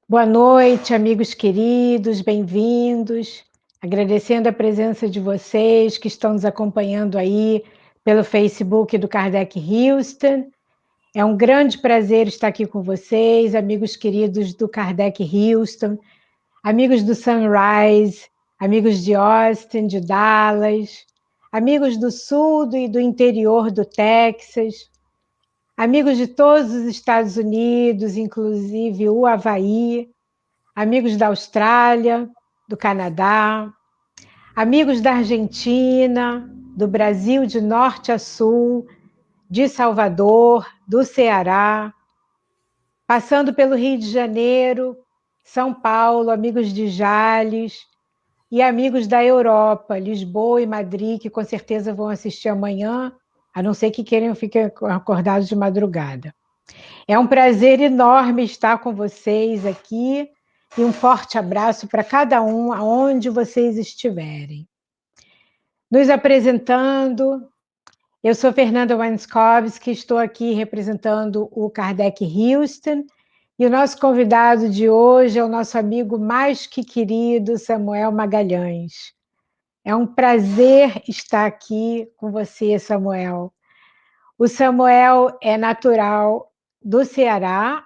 Boa noite, amigos queridos, bem-vindos. Agradecendo a presença de vocês que estão nos acompanhando aí pelo Facebook do Kardec Houston. É um grande prazer estar aqui com vocês, amigos queridos do Kardec Houston, amigos do Sunrise, amigos de Austin, de Dallas, amigos do sul e do interior do Texas, amigos de todos os Estados Unidos, inclusive o Havaí, amigos da Austrália, do Canadá, amigos da Argentina, do Brasil de norte a sul, de Salvador, do Ceará, passando pelo Rio de Janeiro, São Paulo, amigos de Jales e amigos da Europa, Lisboa e Madrid, que com certeza vão assistir amanhã, a não ser que queiram ficar acordados de madrugada. É um prazer enorme estar com vocês aqui e um forte abraço para cada um, aonde vocês estiverem. Nos apresentando, eu sou Fernanda Wanskovski, estou aqui representando o Kardec Houston, e o nosso convidado de hoje é o nosso amigo mais que querido, Samuel Magalhães. É um prazer estar aqui com você, Samuel. O Samuel é natural do Ceará,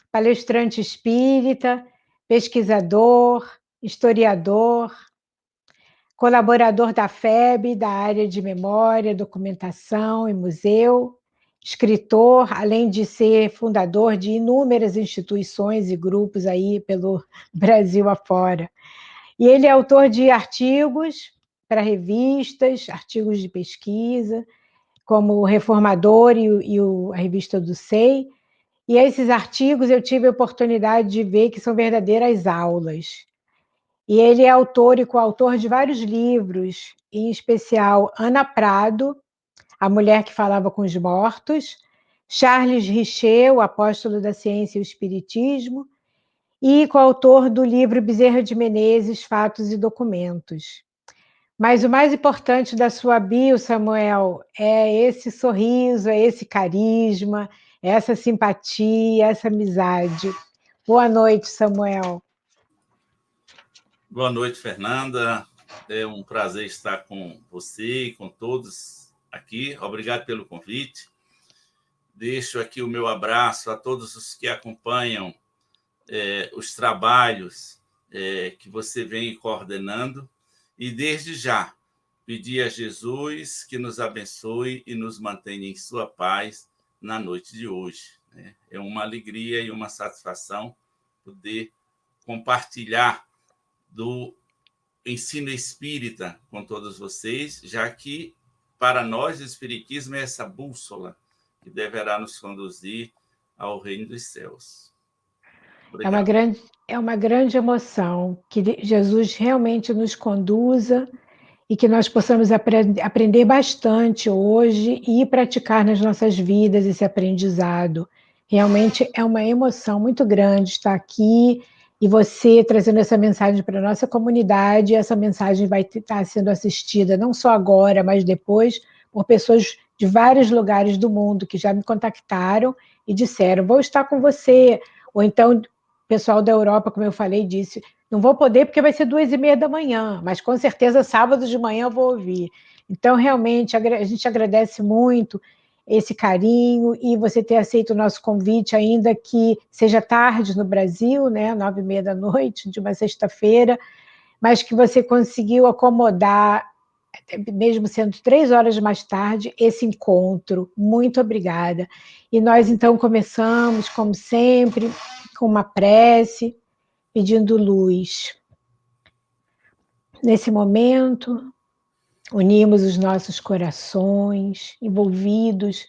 palestrante espírita, pesquisador, historiador, colaborador da FEB, da área de memória, documentação e museu, escritor, além de ser fundador de inúmeras instituições e grupos aí pelo Brasil afora. E ele é autor de artigos para revistas, artigos de pesquisa, como o Reformador a revista do SEI. E esses artigos eu tive a oportunidade de ver que são verdadeiras aulas. E ele é autor e coautor de vários livros, em especial Ana Prado, A Mulher que Falava com os Mortos, Charles Richer, O Apóstolo da Ciência e o Espiritismo, e coautor do livro Bezerra de Menezes, Fatos e Documentos. Mas o mais importante da sua bio, Samuel, é esse sorriso, é esse carisma, é essa simpatia, essa amizade. Boa noite, Samuel. Boa noite, Fernanda. É um prazer estar com você e com todos aqui. Obrigado pelo convite. Deixo aqui o meu abraço a todos os que acompanham os trabalhos que você vem coordenando e, desde já, pedir a Jesus que nos abençoe e nos mantenha em sua paz na noite de hoje. É uma alegria e uma satisfação poder compartilhar do ensino espírita com todos vocês, já que, para nós, o espiritismo é essa bússola que deverá nos conduzir ao reino dos céus. Obrigado. É uma grande emoção que Jesus realmente nos conduza e que nós possamos aprender bastante hoje e praticar nas nossas vidas esse aprendizado. Realmente é uma emoção muito grande estar aqui e você trazendo essa mensagem para a nossa comunidade, e essa mensagem vai estar sendo assistida não só agora, mas depois, por pessoas de vários lugares do mundo que já me contactaram e disseram, vou estar com você, ou então o pessoal da Europa, como eu falei, disse, não vou poder porque vai ser 2h30 da manhã, mas com certeza sábado de manhã eu vou ouvir. Então, realmente, a gente agradece muito esse carinho e você ter aceito o nosso convite, ainda que seja tarde no Brasil, né, 9h30 da noite, de uma sexta-feira, mas que você conseguiu acomodar, mesmo sendo 3 horas mais tarde, esse encontro. Muito obrigada. E nós, então, começamos, como sempre, com uma prece, pedindo luz. Nesse momento, unimos os nossos corações, envolvidos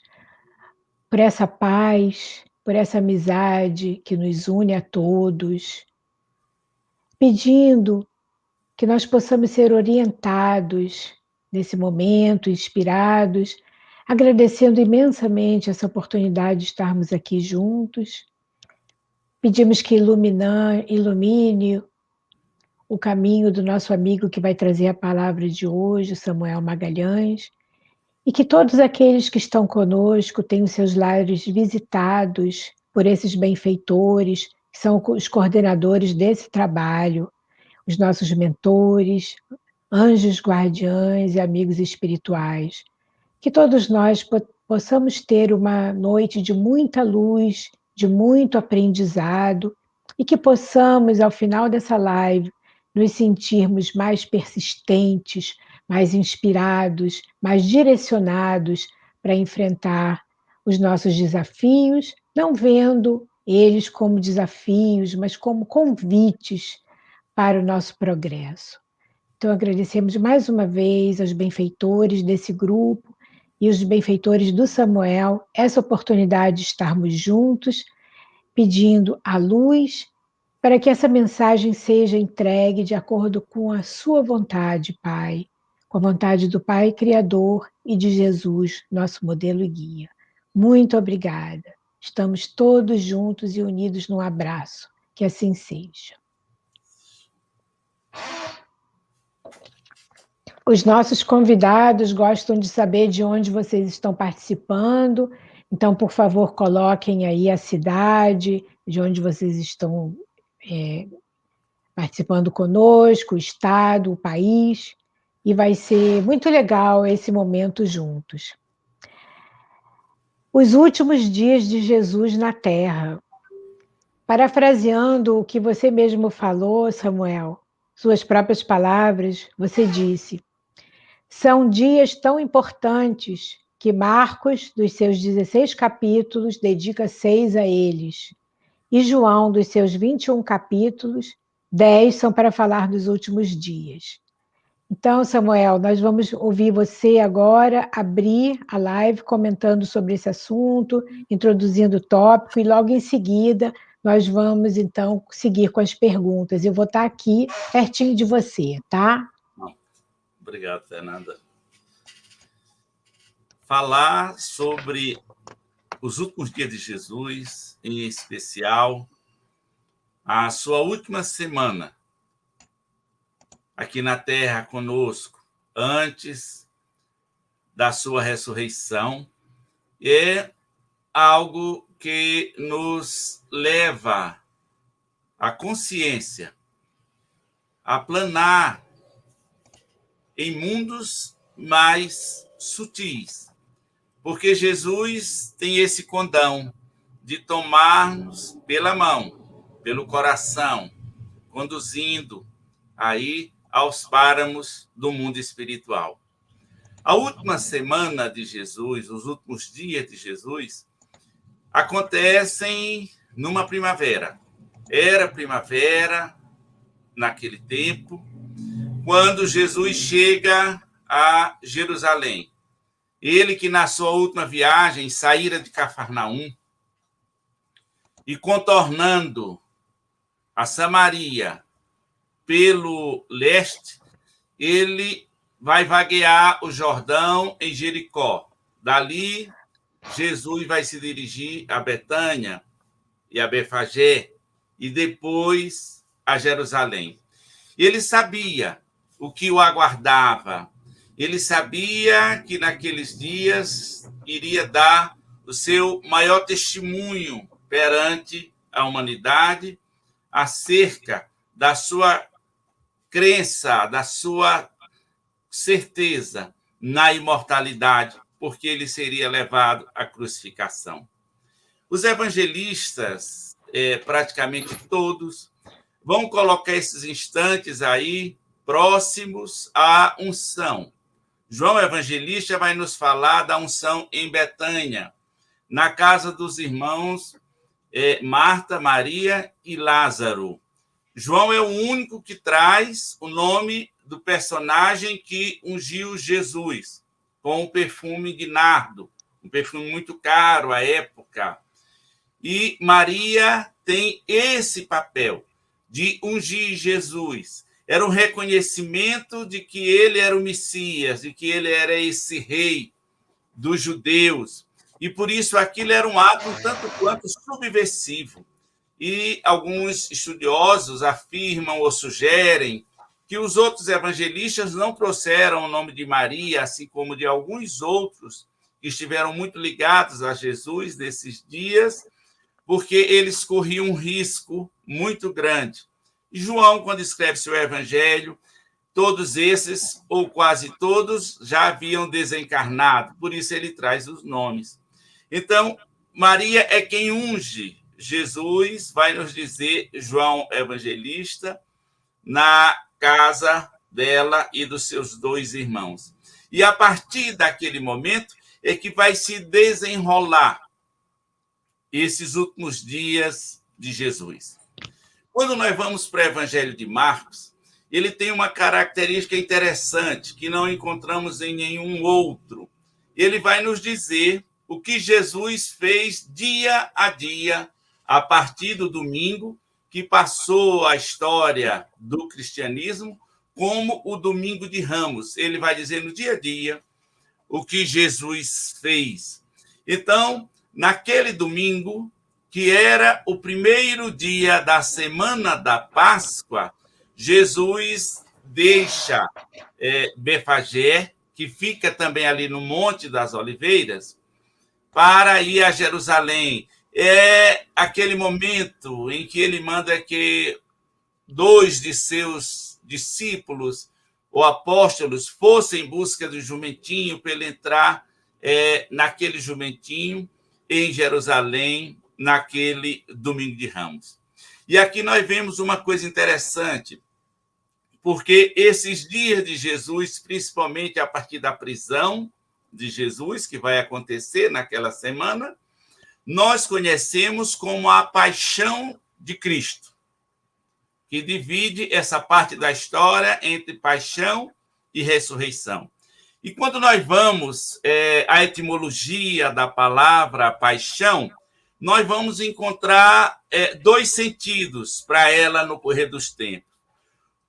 por essa paz, por essa amizade que nos une a todos, pedindo que nós possamos ser orientados nesse momento, inspirados, agradecendo imensamente essa oportunidade de estarmos aqui juntos. Pedimos que ilumine o caminho do nosso amigo que vai trazer a palavra de hoje, Samuel Magalhães, e que todos aqueles que estão conosco tenham seus lares visitados por esses benfeitores, que são os coordenadores desse trabalho, os nossos mentores, anjos guardiães e amigos espirituais. Que todos nós possamos ter uma noite de muita luz, de muito aprendizado, e que possamos, ao final dessa live, nos sentirmos mais persistentes, mais inspirados, mais direcionados para enfrentar os nossos desafios, não vendo eles como desafios, mas como convites para o nosso progresso. Então, agradecemos mais uma vez aos benfeitores desse grupo e os benfeitores do Samuel essa oportunidade de estarmos juntos, pedindo a luz para que essa mensagem seja entregue de acordo com a sua vontade, Pai, com a vontade do Pai Criador e de Jesus, nosso modelo e guia. Muito obrigada. Estamos todos juntos e unidos num abraço. Que assim seja. Os nossos convidados gostam de saber de onde vocês estão participando, então, por favor, coloquem aí a cidade, de onde vocês estão participando conosco, o estado, o país, e vai ser muito legal esse momento juntos. Os últimos dias de Jesus na Terra. Parafraseando o que você mesmo falou, Samuel, suas próprias palavras, você disse: são dias tão importantes que Marcos, dos seus 16 capítulos, dedica 6 a eles. E João, dos seus 21 capítulos, 10 são para falar dos últimos dias. Então, Samuel, nós vamos ouvir você agora abrir a live comentando sobre esse assunto, introduzindo o tópico, e logo em seguida nós vamos, então, seguir com as perguntas. Eu vou estar aqui pertinho de você, tá? Obrigado, Fernanda. Falar sobre os últimos dias de Jesus, em especial a sua última semana aqui na Terra conosco, antes da sua ressurreição, é algo que nos leva à consciência, a planar em mundos mais sutis, porque Jesus tem esse condão de tomar-nos pela mão, pelo coração, conduzindo aí aos páramos do mundo espiritual. A última semana de Jesus, os últimos dias de Jesus, acontecem numa primavera. Era primavera naquele tempo, quando Jesus chega a Jerusalém. Ele que na sua última viagem saíra de Cafarnaum e contornando a Samaria pelo leste, ele vai vaguear o Jordão em Jericó. Dali, Jesus vai se dirigir a Betânia e a Befagé e depois a Jerusalém. Ele sabia o que o aguardava. Ele sabia que naqueles dias iria dar o seu maior testemunho perante a humanidade acerca da sua crença, da sua certeza na imortalidade, porque ele seria levado à crucificação. Os evangelistas, praticamente todos, vão colocar esses instantes aí próximos à unção. João Evangelista vai nos falar da unção em Betânia, na casa dos irmãos Marta, Maria e Lázaro. João é o único que traz o nome do personagem que ungiu Jesus, com o perfume de nardo, um perfume muito caro à época. E Maria tem esse papel de ungir Jesus. Era um reconhecimento de que ele era o Messias, de que ele era esse rei dos judeus. E por isso aquilo era um ato tanto quanto subversivo. E alguns estudiosos afirmam ou sugerem que os outros evangelistas não trouxeram o nome de Maria, assim como de alguns outros que estiveram muito ligados a Jesus nesses dias, porque eles corriam um risco muito grande. E João, quando escreve seu evangelho, todos esses, ou quase todos, já haviam desencarnado, por isso ele traz os nomes. Então, Maria é quem unge Jesus, vai nos dizer João Evangelista, na casa dela e dos seus 2 irmãos. E a partir daquele momento é que vai se desenrolar esses últimos dias de Jesus. Quando nós vamos para o Evangelho de Marcos, ele tem uma característica interessante que não encontramos em nenhum outro. Ele vai nos dizer o que Jesus fez dia a dia, a partir do domingo, que passou a história do cristianismo como o domingo de Ramos. Ele vai dizer no dia a dia o que Jesus fez. Então, naquele domingo, que era o primeiro dia da semana da Páscoa, Jesus deixa Befagé, que fica também ali no Monte das Oliveiras, para ir a Jerusalém. É aquele momento em que ele manda que 2 de seus discípulos ou apóstolos fossem em busca do jumentinho para ele entrar naquele jumentinho em Jerusalém, naquele domingo de Ramos. E aqui nós vemos uma coisa interessante, porque esses dias de Jesus, principalmente a partir da prisão de Jesus, que vai acontecer naquela semana, nós conhecemos como a paixão de Cristo, que divide essa parte da história entre paixão e ressurreição. E quando nós vamos à etimologia da palavra paixão, nós vamos encontrar 2 sentidos para ela no correr dos tempos.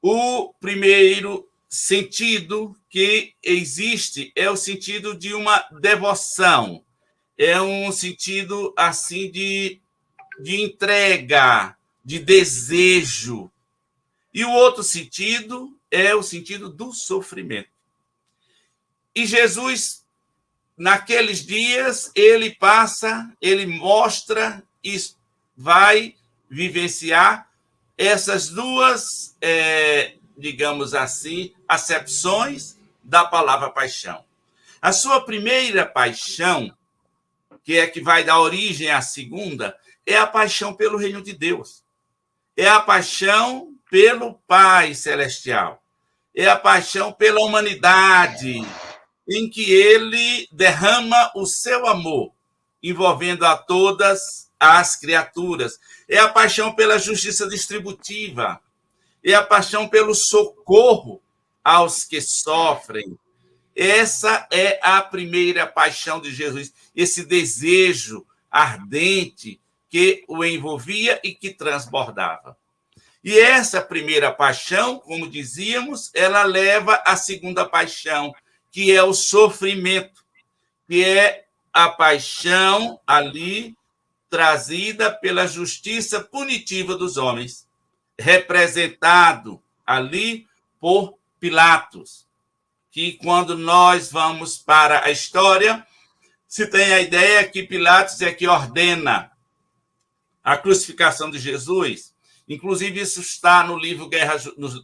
O primeiro sentido que existe é o sentido de uma devoção, é um sentido assim de entrega, de desejo. E o outro sentido é o sentido do sofrimento. E Jesus, naqueles dias, ele mostra e vai vivenciar essas 2, digamos assim, acepções da palavra paixão. A sua primeira paixão, que é que vai dar origem à segunda, é a paixão pelo reino de Deus. É a paixão pelo Pai Celestial. É a paixão pela humanidade, em que ele derrama o seu amor, envolvendo a todas as criaturas. É a paixão pela justiça distributiva. É a paixão pelo socorro aos que sofrem. Essa é a primeira paixão de Jesus, esse desejo ardente que o envolvia e que transbordava. E essa primeira paixão, como dizíamos, ela leva à segunda paixão, que é o sofrimento, que é a paixão ali trazida pela justiça punitiva dos homens, representado ali por Pilatos, que quando nós vamos para a história, se tem a ideia que Pilatos é que ordena a crucificação de Jesus. Inclusive, isso está no livro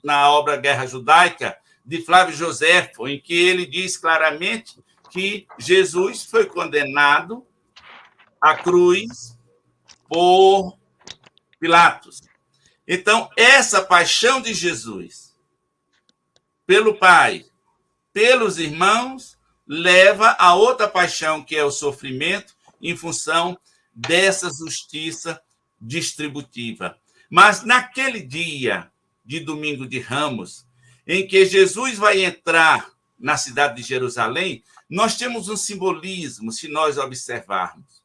na obra Guerra Judaica, de Flávio Joséfo, em que ele diz claramente que Jesus foi condenado à cruz por Pilatos. Então, essa paixão de Jesus pelo Pai, pelos irmãos, leva a outra paixão, que é o sofrimento, em função dessa justiça distributiva. Mas naquele dia de domingo de Ramos, em que Jesus vai entrar na cidade de Jerusalém, nós temos um simbolismo, se nós observarmos.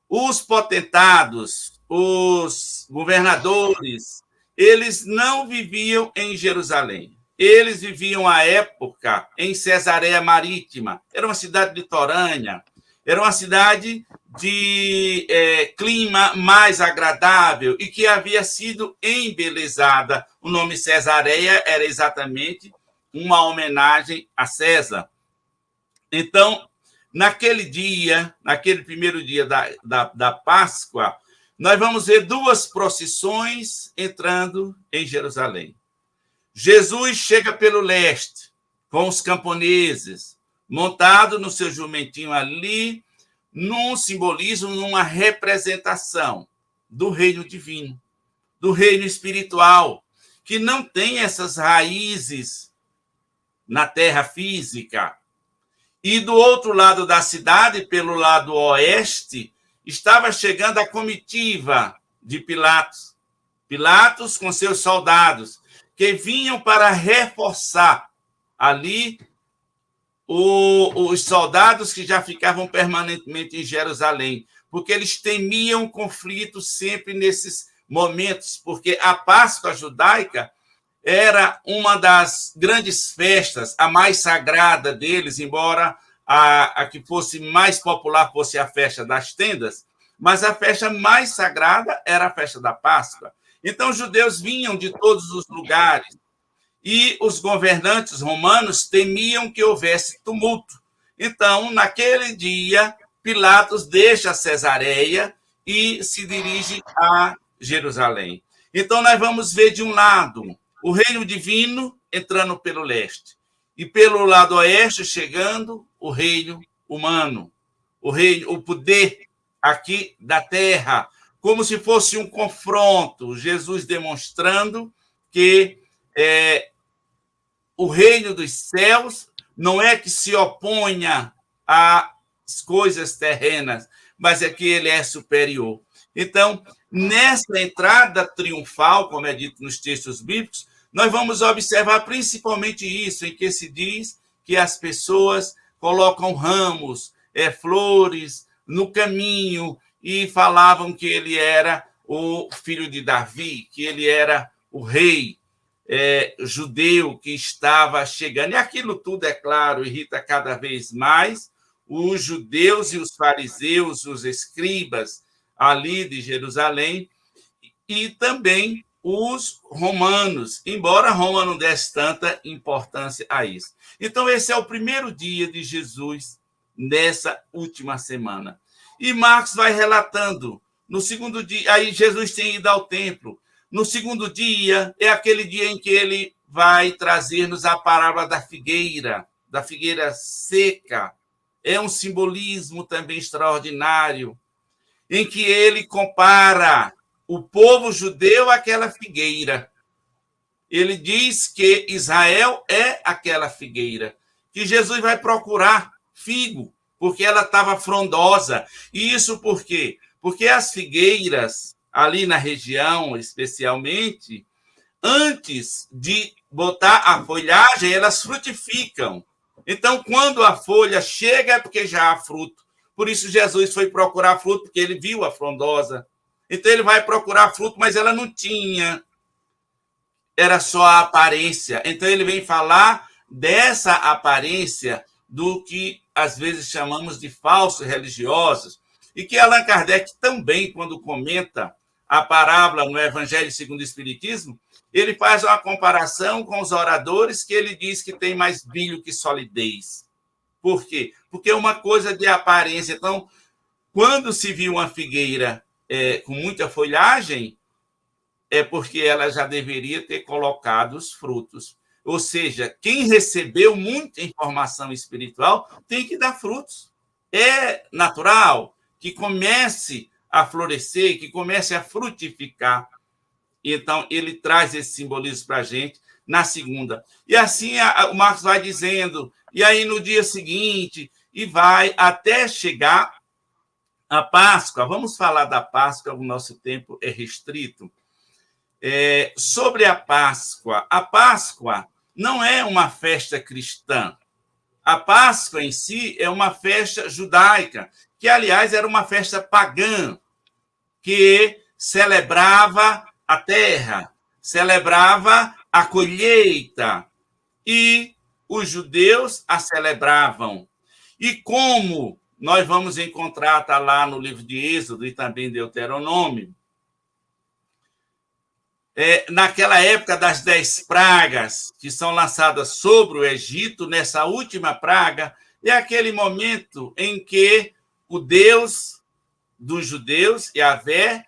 Os potentados, os governadores, eles não viviam em Jerusalém. Eles viviam, à época, em Cesareia Marítima. Era uma cidade litorânea, era uma cidade de clima mais agradável e que havia sido embelezada. O nome Cesareia era exatamente uma homenagem a César. Então, naquele dia, naquele primeiro dia da Páscoa, nós vamos ver duas procissões entrando em Jerusalém. Jesus chega pelo leste, com os camponeses, montado no seu jumentinho ali, num simbolismo, numa representação do reino divino, do reino espiritual, que não tem essas raízes na terra física. E do outro lado da cidade, pelo lado oeste, estava chegando a comitiva de Pilatos. Pilatos com seus soldados, que vinham para reforçar ali os soldados que já ficavam permanentemente em Jerusalém, porque eles temiam conflito sempre nesses momentos, porque a Páscoa judaica era uma das grandes festas, a mais sagrada deles, embora a que fosse mais popular fosse a festa das tendas, mas a festa mais sagrada era a festa da Páscoa. Então, os judeus vinham de todos os lugares, e os governantes romanos temiam que houvesse tumulto. Então, naquele dia, Pilatos deixa Cesareia e se dirige a Jerusalém. Então, nós vamos ver, de um lado, o reino divino entrando pelo leste, e pelo lado oeste chegando o reino humano, o poder aqui da terra, como se fosse um confronto, Jesus demonstrando que o reino dos céus não é que se oponha às coisas terrenas, mas é que ele é superior. Então, nessa entrada triunfal, como é dito nos textos bíblicos, nós vamos observar principalmente isso, em que se diz que as pessoas colocam ramos, flores no caminho e falavam que ele era o filho de Davi, que ele era o rei judeu que estava chegando. E aquilo tudo, é claro, irrita cada vez mais os judeus e os fariseus, os escribas ali de Jerusalém, e também os romanos, embora Roma não desse tanta importância a isso. Então, esse é o primeiro dia de Jesus nessa última semana. E Marcos vai relatando, no segundo dia, aí Jesus tem ido ao templo. No segundo dia, é aquele dia em que ele vai trazer-nos a parábola da figueira seca. É um simbolismo também extraordinário, em que ele compara o povo judeu àquela figueira. Ele diz que Israel é aquela figueira, que Jesus vai procurar figo, porque ela estava frondosa. E isso por quê? Porque as figueiras, ali na região, especialmente, antes de botar a folhagem, elas frutificam. Então, quando a folha chega, é porque já há fruto. Por isso, Jesus foi procurar fruto, porque ele viu a frondosa. Então, ele vai procurar fruto, mas ela não tinha. Era só a aparência. Então, ele vem falar dessa aparência do que, às vezes, chamamos de falsos religiosos, e que Allan Kardec também, quando comenta a parábola no Evangelho segundo o Espiritismo, ele faz uma comparação com os oradores, que ele diz que tem mais brilho que solidez. Por quê? Porque é uma coisa de aparência. Então, quando se viu uma figueira com muita folhagem, é porque ela já deveria ter colocado os frutos. Ou seja, quem recebeu muita informação espiritual tem que dar frutos. É natural que comece a florescer, que comece a frutificar. Então, ele traz esse simbolismo para a gente na segunda. E assim o Marcos vai dizendo, e aí no dia seguinte, e vai até chegar a Páscoa. Vamos falar da Páscoa, o nosso tempo é restrito. Sobre a Páscoa não é uma festa cristã. A Páscoa em si é uma festa judaica, que, aliás, era uma festa pagã, que celebrava a terra, celebrava a colheita, e os judeus a celebravam. E como nós vamos encontrar, está lá no livro de Êxodo e também Deuteronômio, naquela época das 10 pragas que são lançadas sobre o Egito, nessa última praga, é aquele momento em que o Deus dos judeus, Yahvé,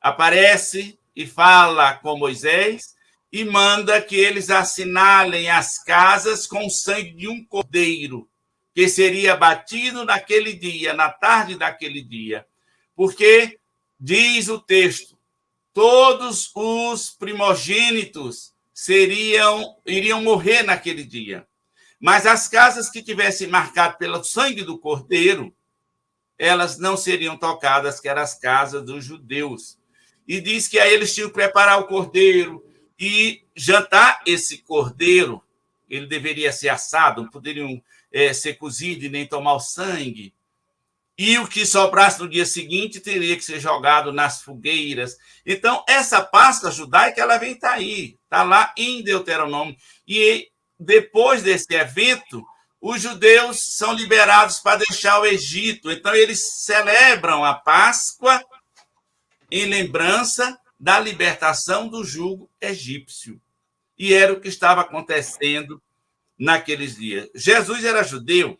aparece e fala com Moisés e manda que eles assinalem as casas com o sangue de um cordeiro, que seria batido naquele dia, na tarde daquele dia. Porque, diz o texto, todos os primogênitos iriam morrer naquele dia. Mas as casas que tivessem marcado pelo sangue do cordeiro, elas não seriam tocadas, que eram as casas dos judeus. E diz que aí eles tinham que preparar o cordeiro e jantar esse cordeiro. Ele deveria ser assado, não poderiam ser cozido e nem tomar o sangue. E o que sobrasse no dia seguinte teria que ser jogado nas fogueiras. Então, essa Páscoa judaica, ela vem estar aí, está lá em Deuteronômio. E depois desse evento, os judeus são liberados para deixar o Egito. Então, eles celebram a Páscoa em lembrança da libertação do jugo egípcio. E era o que estava acontecendo naqueles dias. Jesus era judeu,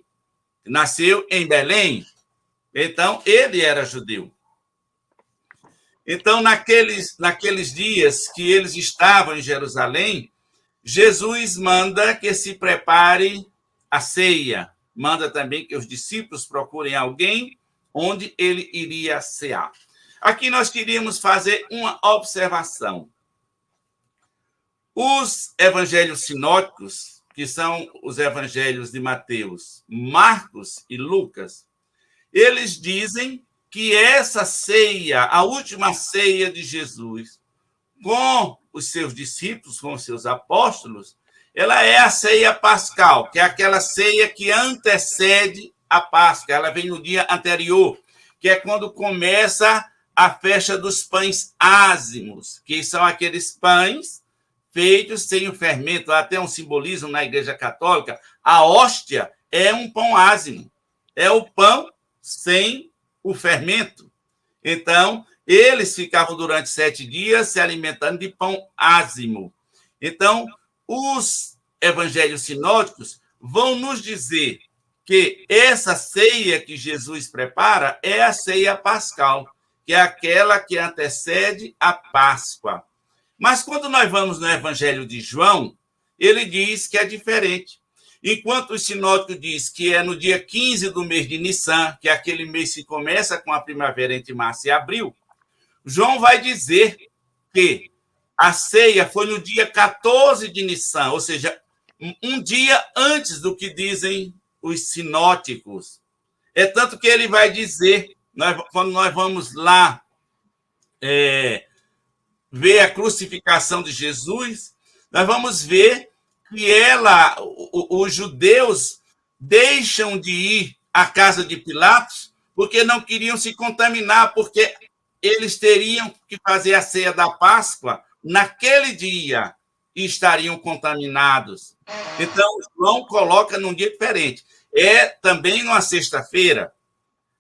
nasceu em Belém, então ele era judeu. Então, naqueles dias que eles estavam em Jerusalém, Jesus manda que se prepare a ceia, manda também que os discípulos procurem alguém onde ele iria cear. Aqui nós queríamos fazer uma observação. Os evangelhos sinóticos, que são os evangelhos de Mateus, Marcos e Lucas, eles dizem que essa ceia, a última ceia de Jesus, com os seus discípulos, com os seus apóstolos, ela é a ceia pascal, que é aquela ceia que antecede a Páscoa. Ela vem no dia anterior, que é quando começa a festa dos pães ázimos, que são aqueles pães feitos sem o fermento. Há até um simbolismo na Igreja Católica. A hóstia é um pão ázimo, é o pão sem o fermento. Então, eles ficavam durante 7 dias se alimentando de pão ázimo. Então, os evangelhos sinóticos vão nos dizer que essa ceia que Jesus prepara é a ceia pascal, que é aquela que antecede a Páscoa. Mas quando nós vamos no Evangelho de João, ele diz que é diferente. Enquanto o sinótico diz que é no dia 15 do mês de Nissan, que é aquele mês que começa com a primavera entre março e abril, João vai dizer que a ceia foi no dia 14 de Nissan, ou seja, um dia antes do que dizem os sinóticos. É tanto que ele vai dizer, quando nós vamos lá ver a crucificação de Jesus, nós vamos ver que os judeus deixam de ir à casa de Pilatos porque não queriam se contaminar, porque eles teriam que fazer a ceia da Páscoa naquele dia e estariam contaminados. Então, João coloca num dia diferente. É também numa sexta-feira,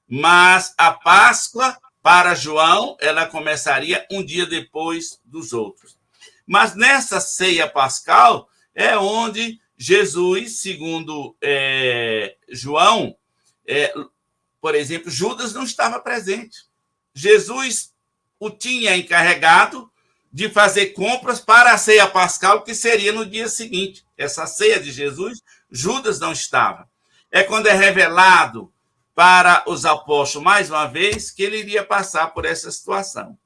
mas a Páscoa, para João, ela começaria um dia depois dos outros. Mas nessa ceia pascal é onde Jesus, segundo João, por exemplo, Judas não estava presente. Jesus o tinha encarregado de fazer compras para a ceia pascal, que seria no dia seguinte. Essa ceia de Jesus, Judas não estava. É quando é revelado para os apóstolos, mais uma vez, que ele iria passar por essa situação.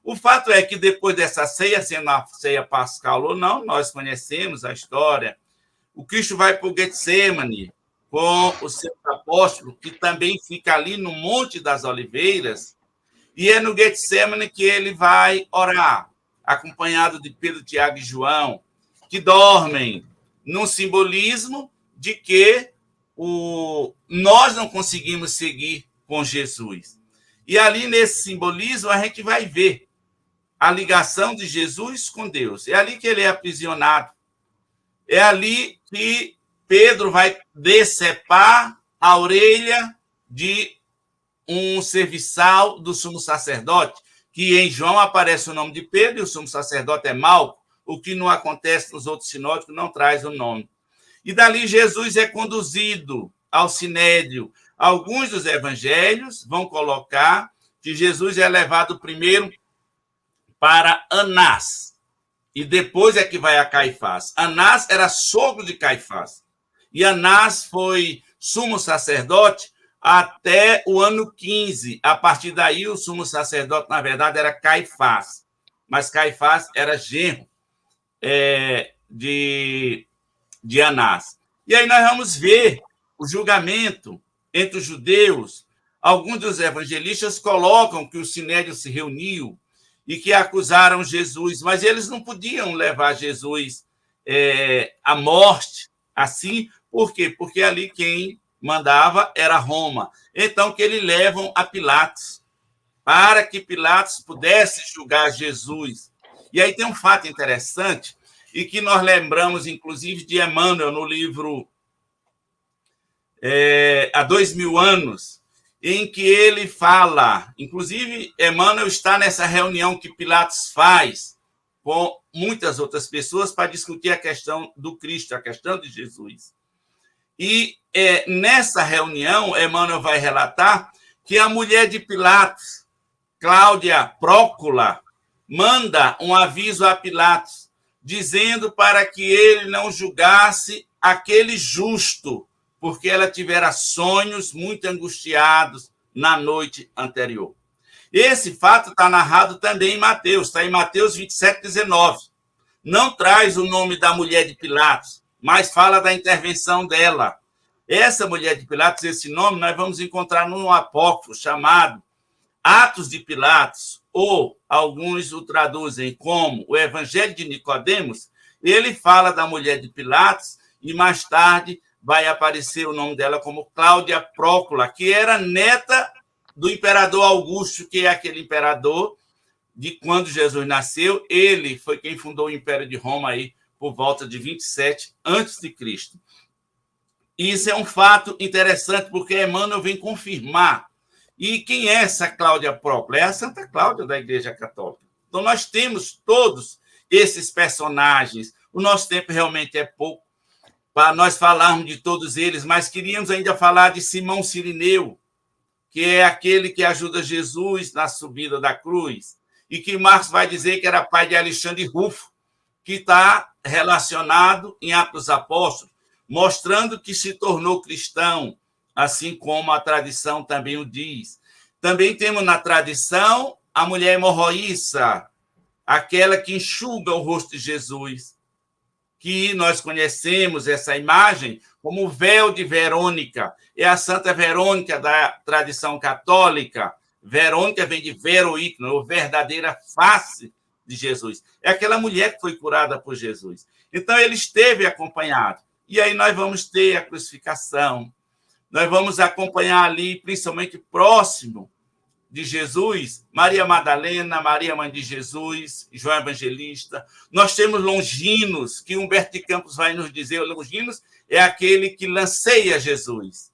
O fato é que depois dessa ceia, sendo a ceia pascal ou não, nós conhecemos a história. O Cristo vai para o Getsemane com os seus apóstolos, que também fica ali no Monte das Oliveiras, e é no Getsemane que ele vai orar, acompanhado de Pedro, Tiago e João, que dormem, num simbolismo de que nós não conseguimos seguir com Jesus. E ali, nesse simbolismo, a gente vai ver a ligação de Jesus com Deus. É ali que ele é aprisionado. É ali que Pedro vai decepar a orelha de um serviçal do sumo sacerdote, que em João aparece o nome de Pedro e o sumo sacerdote é Malco, o que não acontece nos outros sinóticos, não traz o nome. E dali Jesus é conduzido ao sinédrio. Alguns dos evangelhos vão colocar que Jesus é levado primeiro para Anás, e depois é que vai a Caifás. Anás era sogro de Caifás, e Anás foi sumo sacerdote até o ano 15. A partir daí, o sumo sacerdote, na verdade, era Caifás, mas Caifás era genro de Anás. E aí nós vamos ver o julgamento entre os judeus. Alguns dos evangelistas colocam que o sinédrio se reuniu e que acusaram Jesus, mas eles não podiam levar Jesus à morte assim. Por quê? Porque ali quem mandava era Roma. Então, que eles levam a Pilatos, para que Pilatos pudesse julgar Jesus. E aí tem um fato interessante, e que nós lembramos, inclusive, de Emmanuel, no livro Há 2000 anos, em que ele fala, inclusive, Emmanuel está nessa reunião que Pilatos faz com muitas outras pessoas para discutir a questão do Cristo, a questão de Jesus. E nessa reunião, Emmanuel vai relatar que a mulher de Pilatos, Cláudia Prócula, manda um aviso a Pilatos, dizendo para que ele não julgasse aquele justo, porque ela tivera sonhos muito angustiados na noite anterior. Esse fato está narrado também em Mateus, está em Mateus 27:19. Não traz o nome da mulher de Pilatos, mas fala da intervenção dela. Essa mulher de Pilatos, esse nome, nós vamos encontrar num apócrifo chamado Atos de Pilatos, ou alguns o traduzem como o Evangelho de Nicodemos. Ele fala da mulher de Pilatos e mais tarde vai aparecer o nome dela como Cláudia Prócula, que era neta do imperador Augusto, que é aquele imperador de quando Jesus nasceu. Ele foi quem fundou o Império de Roma aí por volta de 27 a.C. Isso é um fato interessante, porque Emmanuel vem confirmar. E quem é essa Cláudia Prócula? É a Santa Cláudia da Igreja Católica. Então, nós temos todos esses personagens. O nosso tempo realmente é pouco para nós falarmos de todos eles, mas queríamos ainda falar de Simão Cirineu, que é aquele que ajuda Jesus na subida da cruz, e que Marcos vai dizer que era pai de Alexandre Rufo, que está relacionado em Atos dos Apóstolos, mostrando que se tornou cristão, assim como a tradição também o diz. Também temos na tradição a mulher hemorroíça, aquela que enxuga o rosto de Jesus, que nós conhecemos essa imagem como o véu de Verônica. É a Santa Verônica da tradição católica. Verônica vem de veroícno, ou verdadeira face de Jesus. É aquela mulher que foi curada por Jesus. Então, ele esteve acompanhado. E aí nós vamos ter a crucificação. Nós vamos acompanhar ali, principalmente próximo de Jesus, Maria Madalena, Maria Mãe de Jesus, João Evangelista. Nós temos Longinos, que Humberto de Campos vai nos dizer. Longinos é aquele que lanceia Jesus.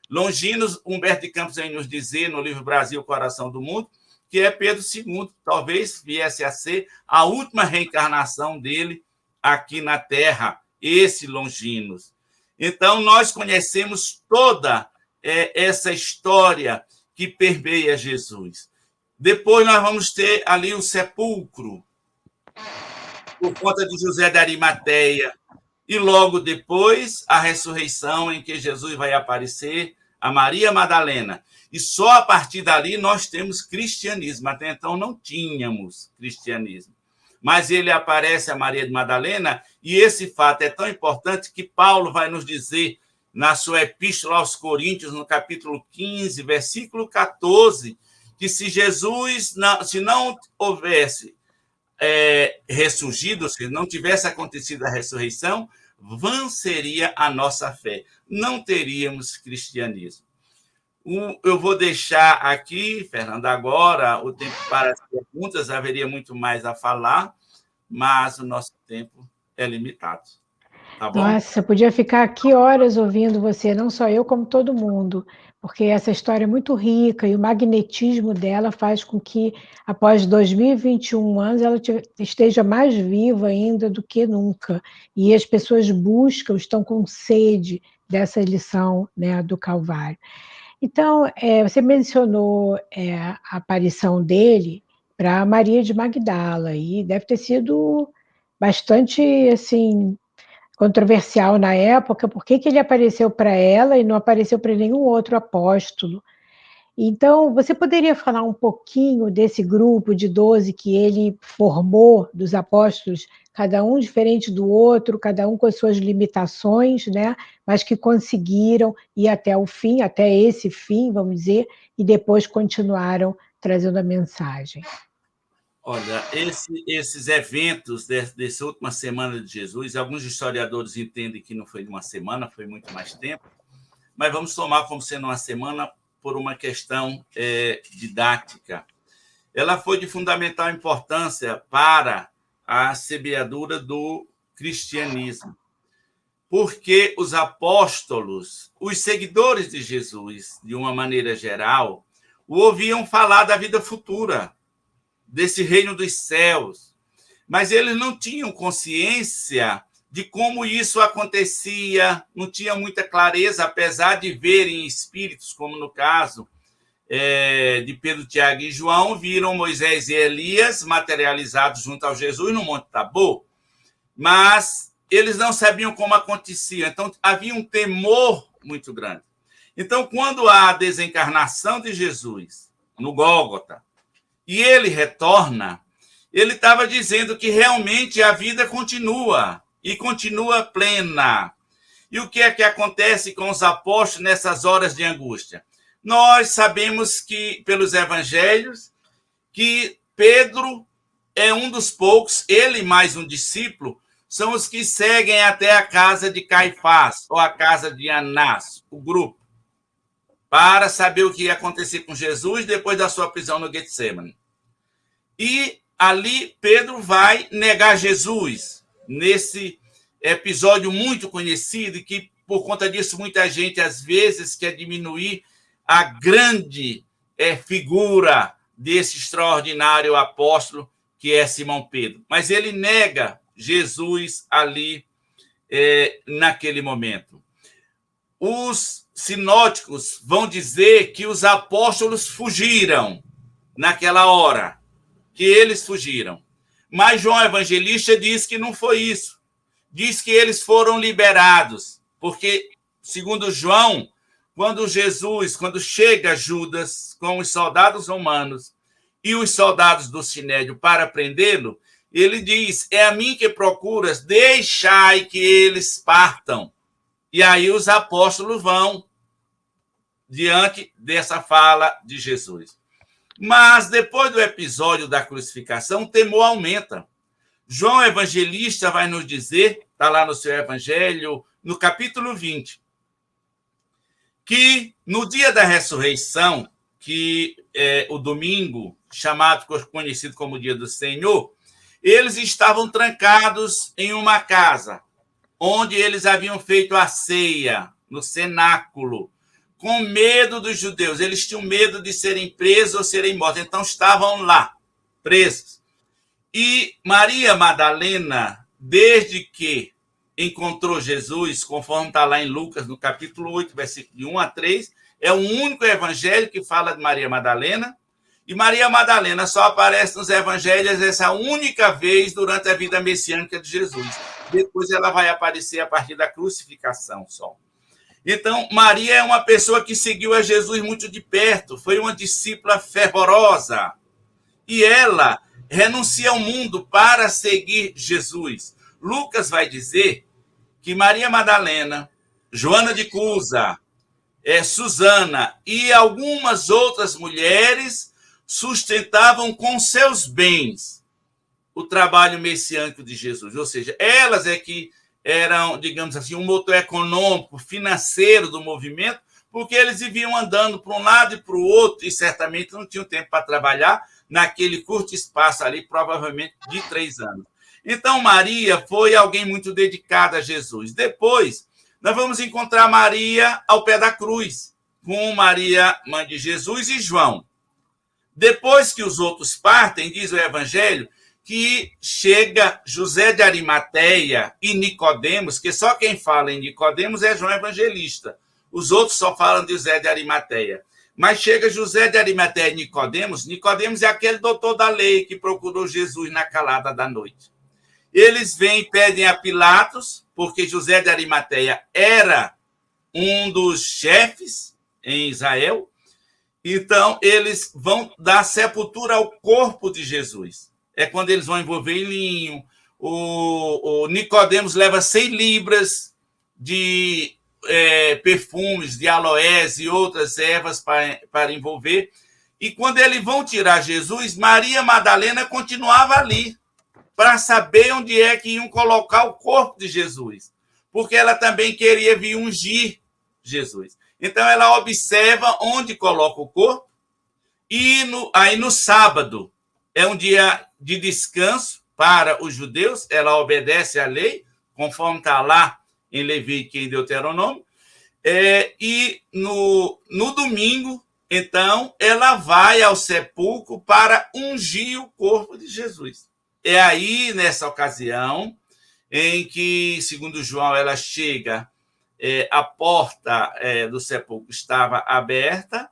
Longinos, Humberto de Campos vai nos dizer, no livro Brasil, Coração do Mundo, que é Pedro II. Talvez viesse a ser a última reencarnação dele aqui na Terra, esse Longinos. Então, nós conhecemos toda essa história que permeia Jesus. Depois nós vamos ter ali o sepulcro, por conta de José de Arimateia, e logo depois a ressurreição, em que Jesus vai aparecer a Maria Madalena. E só a partir dali nós temos cristianismo. Até então não tínhamos cristianismo. Mas ele aparece a Maria de Madalena, e esse fato é tão importante que Paulo vai nos dizer na sua epístola aos Coríntios, no capítulo 15, versículo 14, que se Jesus, se não houvesse ressurgido, se não tivesse acontecido a ressurreição, vã seria a nossa fé. Não teríamos cristianismo. Eu vou deixar aqui, Fernando, agora o tempo para as perguntas, haveria muito mais a falar, mas o nosso tempo é limitado. tá bom? Nossa, podia ficar aqui horas ouvindo você, não só eu, como todo mundo, porque essa história é muito rica e o magnetismo dela faz com que, após 2021 anos, ela esteja mais viva ainda do que nunca. E as pessoas buscam, estão com sede dessa lição, né, do Calvário. Então, você mencionou a aparição dele para Maria de Magdala, e deve ter sido bastante assim controversial na época, por que ele apareceu para ela e não apareceu para nenhum outro apóstolo. Então, você poderia falar um pouquinho desse grupo de 12 que ele formou, dos apóstolos, cada um diferente do outro, cada um com as suas limitações, né? Mas que conseguiram ir até o fim, até esse fim, vamos dizer, e depois continuaram trazendo a mensagem. Olha, esses eventos dessa última semana de Jesus, alguns historiadores entendem que não foi uma semana, foi muito mais tempo, mas vamos tomar como sendo uma semana por uma questão didática. Ela foi de fundamental importância para a semeadura do cristianismo, porque os apóstolos, os seguidores de Jesus, de uma maneira geral, o ouviam falar da vida futura, desse reino dos céus, mas eles não tinham consciência de como isso acontecia, não tinham muita clareza, apesar de verem espíritos, como no caso de Pedro, Tiago e João, viram Moisés e Elias materializados junto ao Jesus no Monte Tabor, mas eles não sabiam como acontecia, então havia um temor muito grande. Então, quando há a desencarnação de Jesus no Gólgota, e ele retorna, ele estava dizendo que realmente a vida continua, e continua plena. E o que é que acontece com os apóstolos nessas horas de angústia? Nós sabemos que, pelos evangelhos, que Pedro é um dos poucos, ele mais um discípulo, são os que seguem até a casa de Caifás, ou a casa de Anás, o grupo, para saber o que ia acontecer com Jesus depois da sua prisão no Getsemane. E ali Pedro vai negar Jesus, nesse episódio muito conhecido, e que, por conta disso, muita gente, às vezes, quer diminuir a grande figura desse extraordinário apóstolo, que é Simão Pedro. Mas ele nega Jesus ali, naquele momento. Os sinóticos vão dizer que os apóstolos fugiram naquela hora, que eles fugiram. Mas João Evangelista diz que não foi isso. Diz que eles foram liberados, porque, segundo João, quando chega Judas com os soldados romanos e os soldados do Sinédrio para prendê-lo, ele diz, é a mim que procuras, deixai que eles partam. E aí os apóstolos vão diante dessa fala de Jesus. Mas, depois do episódio da crucificação, o temor aumenta. João Evangelista vai nos dizer, está lá no seu Evangelho, no capítulo 20, que no dia da ressurreição, que é o domingo, conhecido como Dia do Senhor, eles estavam trancados em uma casa, onde eles haviam feito a ceia, no cenáculo, com medo dos judeus. Eles tinham medo de serem presos ou serem mortos, então estavam lá, presos. E Maria Madalena, desde que encontrou Jesus, conforme está lá em Lucas, no capítulo 8, versículo de 1 a 3, é o único evangelho que fala de Maria Madalena, e Maria Madalena só aparece nos evangelhos essa única vez durante a vida messiânica de Jesus. Depois ela vai aparecer a partir da crucificação só. Então, Maria é uma pessoa que seguiu a Jesus muito de perto, foi uma discípula fervorosa. E ela renuncia ao mundo para seguir Jesus. Lucas vai dizer que Maria Madalena, Joana de Cusa, Susana e algumas outras mulheres sustentavam com seus bens o trabalho messiânico de Jesus. Ou seja, elas é que eram, digamos assim, um motor econômico, financeiro do movimento, porque eles viviam andando para um lado e para o outro e certamente não tinham tempo para trabalhar naquele curto espaço ali, provavelmente de 3 anos. Então, Maria foi alguém muito dedicada a Jesus. Depois, nós vamos encontrar Maria ao pé da cruz, com Maria, mãe de Jesus, e João. Depois que os outros partem, diz o Evangelho, que chega José de Arimateia e Nicodemos, que só quem fala em Nicodemos é João Evangelista. Os outros só falam de José de Arimateia. Mas chega José de Arimateia e Nicodemos. Nicodemos é aquele doutor da lei que procurou Jesus na calada da noite. Eles vêm e pedem a Pilatos, porque José de Arimateia era um dos chefes em Israel. Então, eles vão dar sepultura ao corpo de Jesus. É quando eles vão envolver em linho. O Nicodemos leva 100 libras de perfumes, de aloés e outras ervas para envolver. E quando eles vão tirar Jesus, Maria Madalena continuava ali, para saber onde é que iam colocar o corpo de Jesus. Porque ela também queria vir ungir Jesus. Então, ela observa onde coloca o corpo. E aí, no sábado, é um dia de descanso para os judeus. Ela obedece à lei, conforme está lá em Levítico e em Deuteronômio. E no domingo, então, ela vai ao sepulcro para ungir o corpo de Jesus. É aí, nessa ocasião, em que, segundo João, ela chega, a porta do sepulcro estava aberta,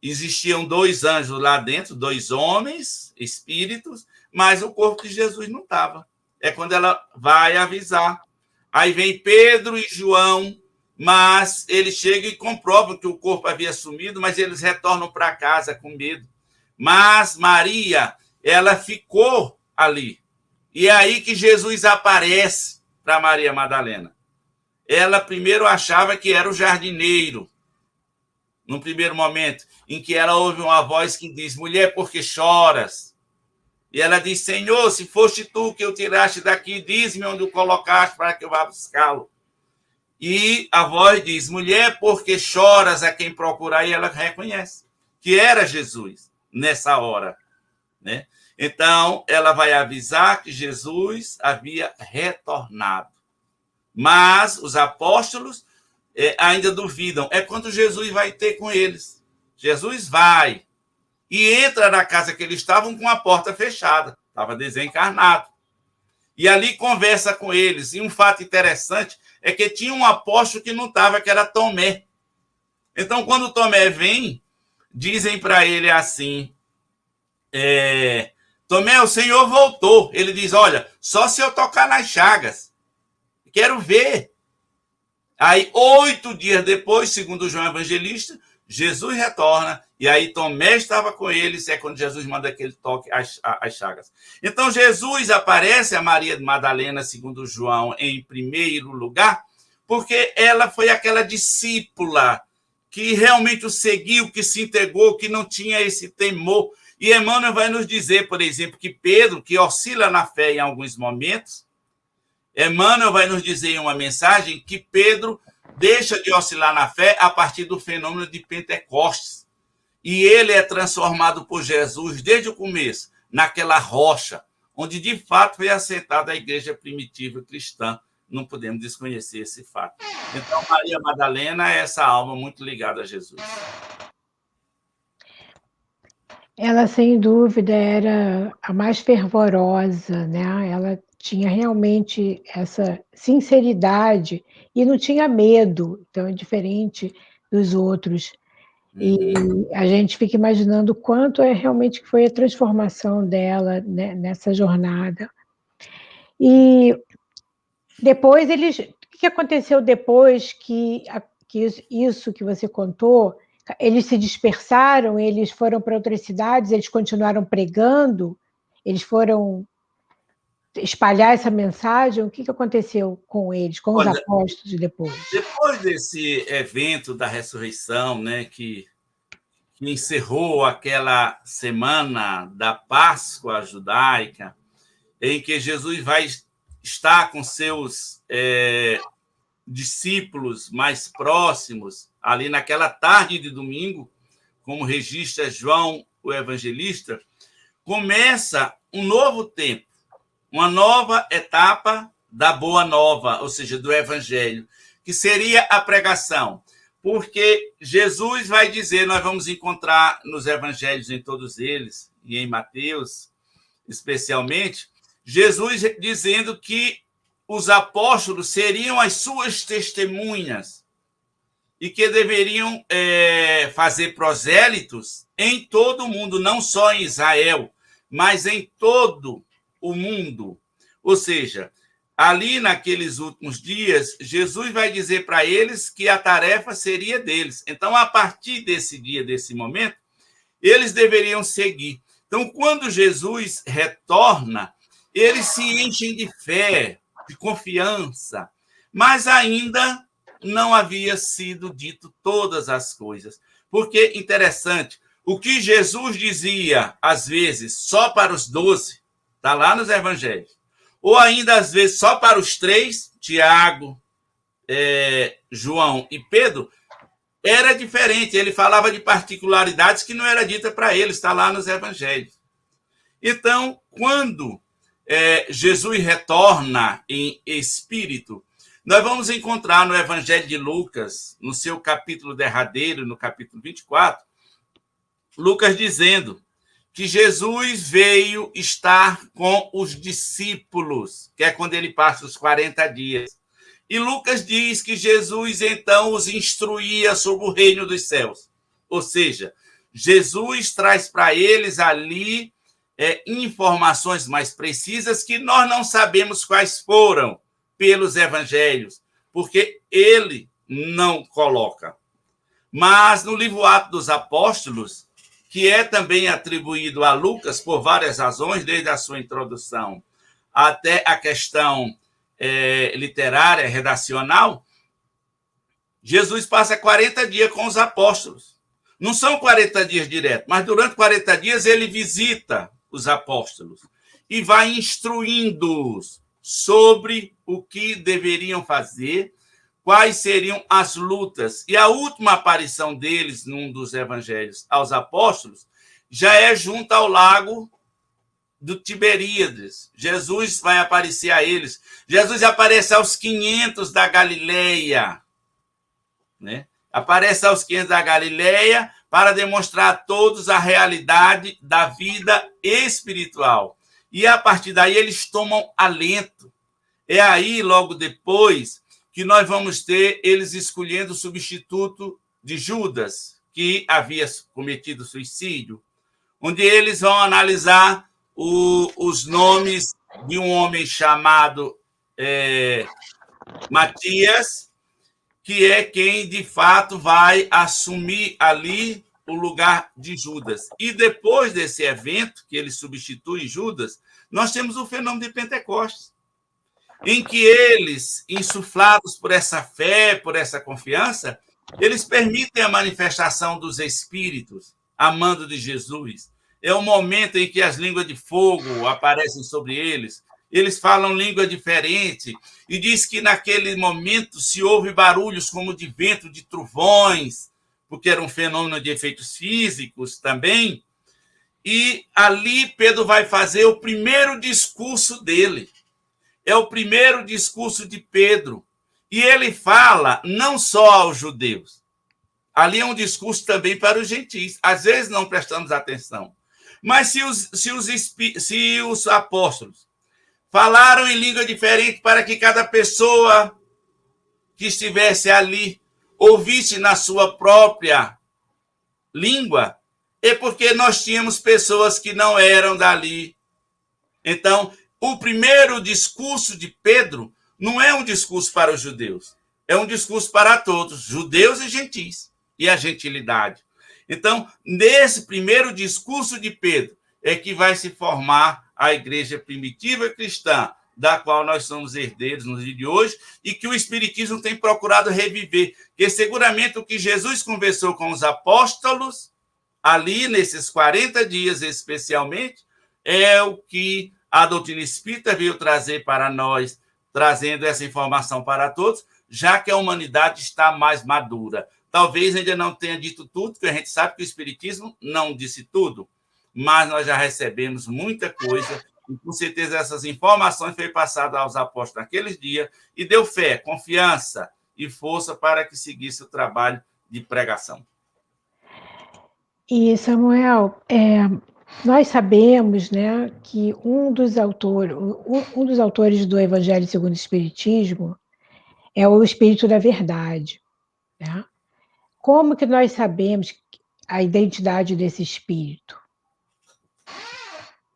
existiam 2 anjos lá dentro, 2 homens, espíritos, mas o corpo de Jesus não estava. É quando ela vai avisar. Aí vem Pedro e João, mas eles chegam e comprovam que o corpo havia sumido, mas eles retornam para casa com medo. Mas Maria, ela ficou ali. E é aí que Jesus aparece para Maria Madalena. Ela primeiro achava que era o jardineiro, num primeiro momento, em que ela ouve uma voz que diz: mulher, por que choras? E ela diz: Senhor, se foste tu que o tiraste daqui, diz-me onde o colocaste para que eu vá buscá-lo. E a voz diz: mulher, por que choras? A quem procurar? E ela reconhece que era Jesus nessa hora, né? Então, ela vai avisar que Jesus havia retornado. Mas os apóstolos ainda duvidam. É quando Jesus vai ter com eles. Jesus vai e entra na casa que eles estavam com a porta fechada. Estava desencarnado. E ali conversa com eles. E um fato interessante é que tinha um apóstolo que não estava, que era Tomé. Então, quando Tomé vem, dizem para ele assim: Tomé, o Senhor voltou. Ele diz: olha, só se eu tocar nas chagas. Quero ver. Aí, 8 dias depois, segundo João Evangelista, Jesus retorna, e aí Tomé estava com eles, é quando Jesus manda aquele toque às chagas. Então, Jesus aparece a Maria Madalena, segundo João, em primeiro lugar, porque ela foi aquela discípula que realmente o seguiu, que se entregou, que não tinha esse temor. E Emmanuel vai nos dizer, por exemplo, que Pedro, que oscila na fé em alguns momentos, Emmanuel vai nos dizer em uma mensagem que Pedro deixa de oscilar na fé a partir do fenômeno de Pentecostes. E ele é transformado por Jesus desde o começo, naquela rocha, onde de fato foi assentada a igreja primitiva cristã. Não podemos desconhecer esse fato. Então, Maria Madalena é essa alma muito ligada a Jesus. Ela, sem dúvida, era a mais fervorosa, né? Ela tinha realmente essa sinceridade e não tinha medo, então é diferente dos outros. E a gente fica imaginando o quanto realmente que foi a transformação dela, né, nessa jornada. E depois eles, o que aconteceu depois que isso que você contou? Eles se dispersaram, eles foram para outras cidades, eles continuaram pregando, eles foram espalhar essa mensagem. O que aconteceu com eles, com os apóstolos depois? Depois desse evento da ressurreição, né, que encerrou aquela semana da Páscoa judaica, em que Jesus vai estar com seus discípulos mais próximos, ali naquela tarde de domingo, como registra João, o evangelista, começa um novo tempo, uma nova etapa da boa nova, ou seja, do evangelho, que seria a pregação. Porque Jesus vai dizer, nós vamos encontrar nos evangelhos, em todos eles, e em Mateus, especialmente, Jesus dizendo que os apóstolos seriam as suas testemunhas e que deveriam fazer prosélitos em todo o mundo, não só em Israel, mas em todo o mundo. Ou seja, ali naqueles últimos dias, Jesus vai dizer para eles que a tarefa seria deles. Então, a partir desse dia, desse momento, eles deveriam seguir. Então, quando Jesus retorna, eles se enchem de fé, de confiança, mas ainda não havia sido dito todas as coisas. Porque, interessante, o que Jesus dizia, às vezes, só para os 12, está lá nos evangelhos, ou ainda, às vezes, só para os 3, Tiago, João e Pedro, era diferente. Ele falava de particularidades que não era dita para eles, está lá nos evangelhos. Então, quando Jesus retorna em espírito, nós vamos encontrar no Evangelho de Lucas, no seu capítulo derradeiro, no capítulo 24, Lucas dizendo que Jesus veio estar com os discípulos, que é quando ele passa os 40 dias. E Lucas diz que Jesus, então, os instruía sobre o reino dos céus. Ou seja, Jesus traz para eles ali informações mais precisas que nós não sabemos quais foram pelos evangelhos, porque ele não coloca. Mas no livro Atos dos Apóstolos, que é também atribuído a Lucas por várias razões, desde a sua introdução até a questão literária, redacional, Jesus passa 40 dias com os apóstolos. Não são 40 dias direto, mas durante 40 dias ele visita os apóstolos e vai instruindo-os sobre o que deveriam fazer, quais seriam as lutas. E a última aparição deles, num dos evangelhos, aos apóstolos, já é junto ao lago do Tiberíades. Jesus vai aparecer a eles. Jesus aparece aos 500 da Galileia, né? Aparece aos 500 da Galileia para demonstrar a todos a realidade da vida espiritual. E, a partir daí, eles tomam alento. É aí, logo depois, que nós vamos ter eles escolhendo o substituto de Judas, que havia cometido suicídio, onde eles vão analisar os nomes de um homem chamado Matias, que é quem, de fato, vai assumir ali o lugar de Judas. E depois desse evento, que ele substitui Judas, nós temos o fenômeno de Pentecostes, em que eles, insuflados por essa fé, por essa confiança, eles permitem a manifestação dos Espíritos, amando de Jesus. É o momento em que as línguas de fogo aparecem sobre eles, eles falam língua diferente, e diz que naquele momento se ouve barulhos como de vento, de trovões, porque era um fenômeno de efeitos físicos também, e ali Pedro vai fazer o primeiro discurso dele. É o primeiro discurso de Pedro, e ele fala não só aos judeus, ali é um discurso também para os gentis, às vezes não prestamos atenção, mas se os apóstolos falaram em língua diferente para que cada pessoa que estivesse ali ouvisse na sua própria língua, é porque nós tínhamos pessoas que não eram dali. Então, o primeiro discurso de Pedro não é um discurso para os judeus, é um discurso para todos, judeus e gentis, e a gentilidade. Então, nesse primeiro discurso de Pedro, é que vai se formar a igreja primitiva cristã, da qual nós somos herdeiros no dia de hoje, e que o Espiritismo tem procurado reviver, que seguramente o que Jesus conversou com os apóstolos, ali nesses 40 dias especialmente, é o que a doutrina espírita veio trazer para nós, trazendo essa informação para todos, já que a humanidade está mais madura. Talvez ainda não tenha dito tudo, porque a gente sabe que o Espiritismo não disse tudo, mas nós já recebemos muita coisa E, com certeza, essas informações foram passadas aos apóstolos naqueles dias e deu fé, confiança e força para que seguisse o trabalho de pregação. E, Samuel, nós sabemos, né, que um dos autores do Evangelho segundo o Espiritismo é o Espírito da Verdade, né? Como que nós sabemos a identidade desse espírito?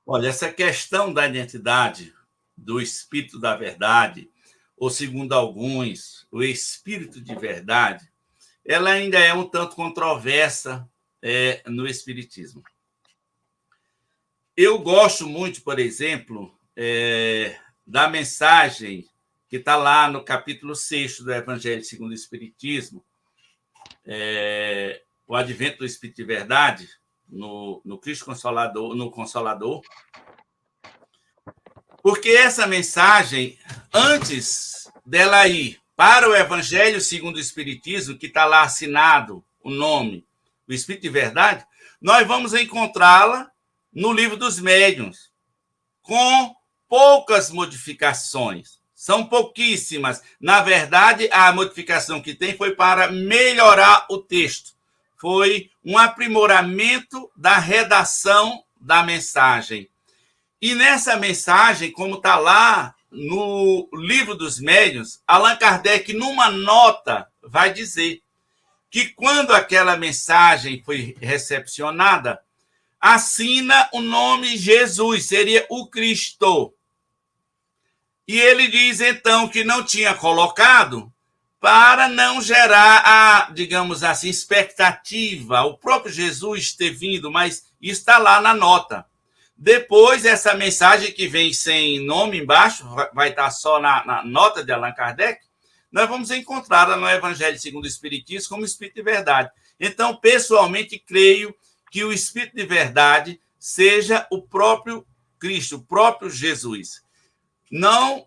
Olha, essa questão da identidade do Espírito da Verdade, ou segundo alguns, o Espírito de Verdade, ela ainda é um tanto controversa no Espiritismo. Eu gosto muito, por exemplo, da mensagem que está lá no capítulo 6 do Evangelho segundo o Espiritismo, o Advento do Espírito de Verdade, no Cristo Consolador, no Consolador, porque essa mensagem, antes dela ir para o Evangelho segundo o Espiritismo, que está lá assinado o nome, o Espírito de Verdade, nós vamos encontrá-la no Livro dos Médiuns, com poucas modificações. São pouquíssimas. Na verdade, a modificação que tem foi para melhorar o texto. Foi um aprimoramento da redação da mensagem. E nessa mensagem, como está lá no Livro dos Médiuns, Allan Kardec, numa nota, vai dizer que quando aquela mensagem foi recepcionada, assina o nome Jesus, seria o Cristo. E ele diz, então, que não tinha colocado para não gerar a, digamos assim, expectativa, o próprio Jesus ter vindo, mas está lá na nota. Depois, essa mensagem que vem sem nome embaixo, vai estar só na nota de Allan Kardec, nós vamos encontrá-la no Evangelho segundo o Espiritismo como Espírito de Verdade. Então, pessoalmente, creio que o Espírito de Verdade seja o próprio Cristo, o próprio Jesus. Não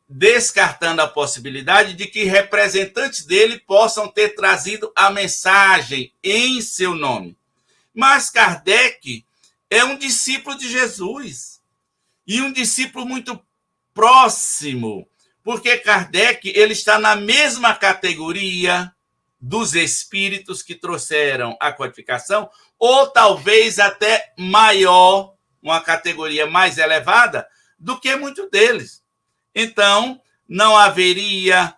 descartando a possibilidade de que representantes dele possam ter trazido a mensagem em seu nome. Mas Kardec é um discípulo de Jesus e um discípulo muito próximo, porque Kardec ele está na mesma categoria dos espíritos que trouxeram a codificação, ou talvez até maior, uma categoria mais elevada do que muitos deles. Então, não haveria,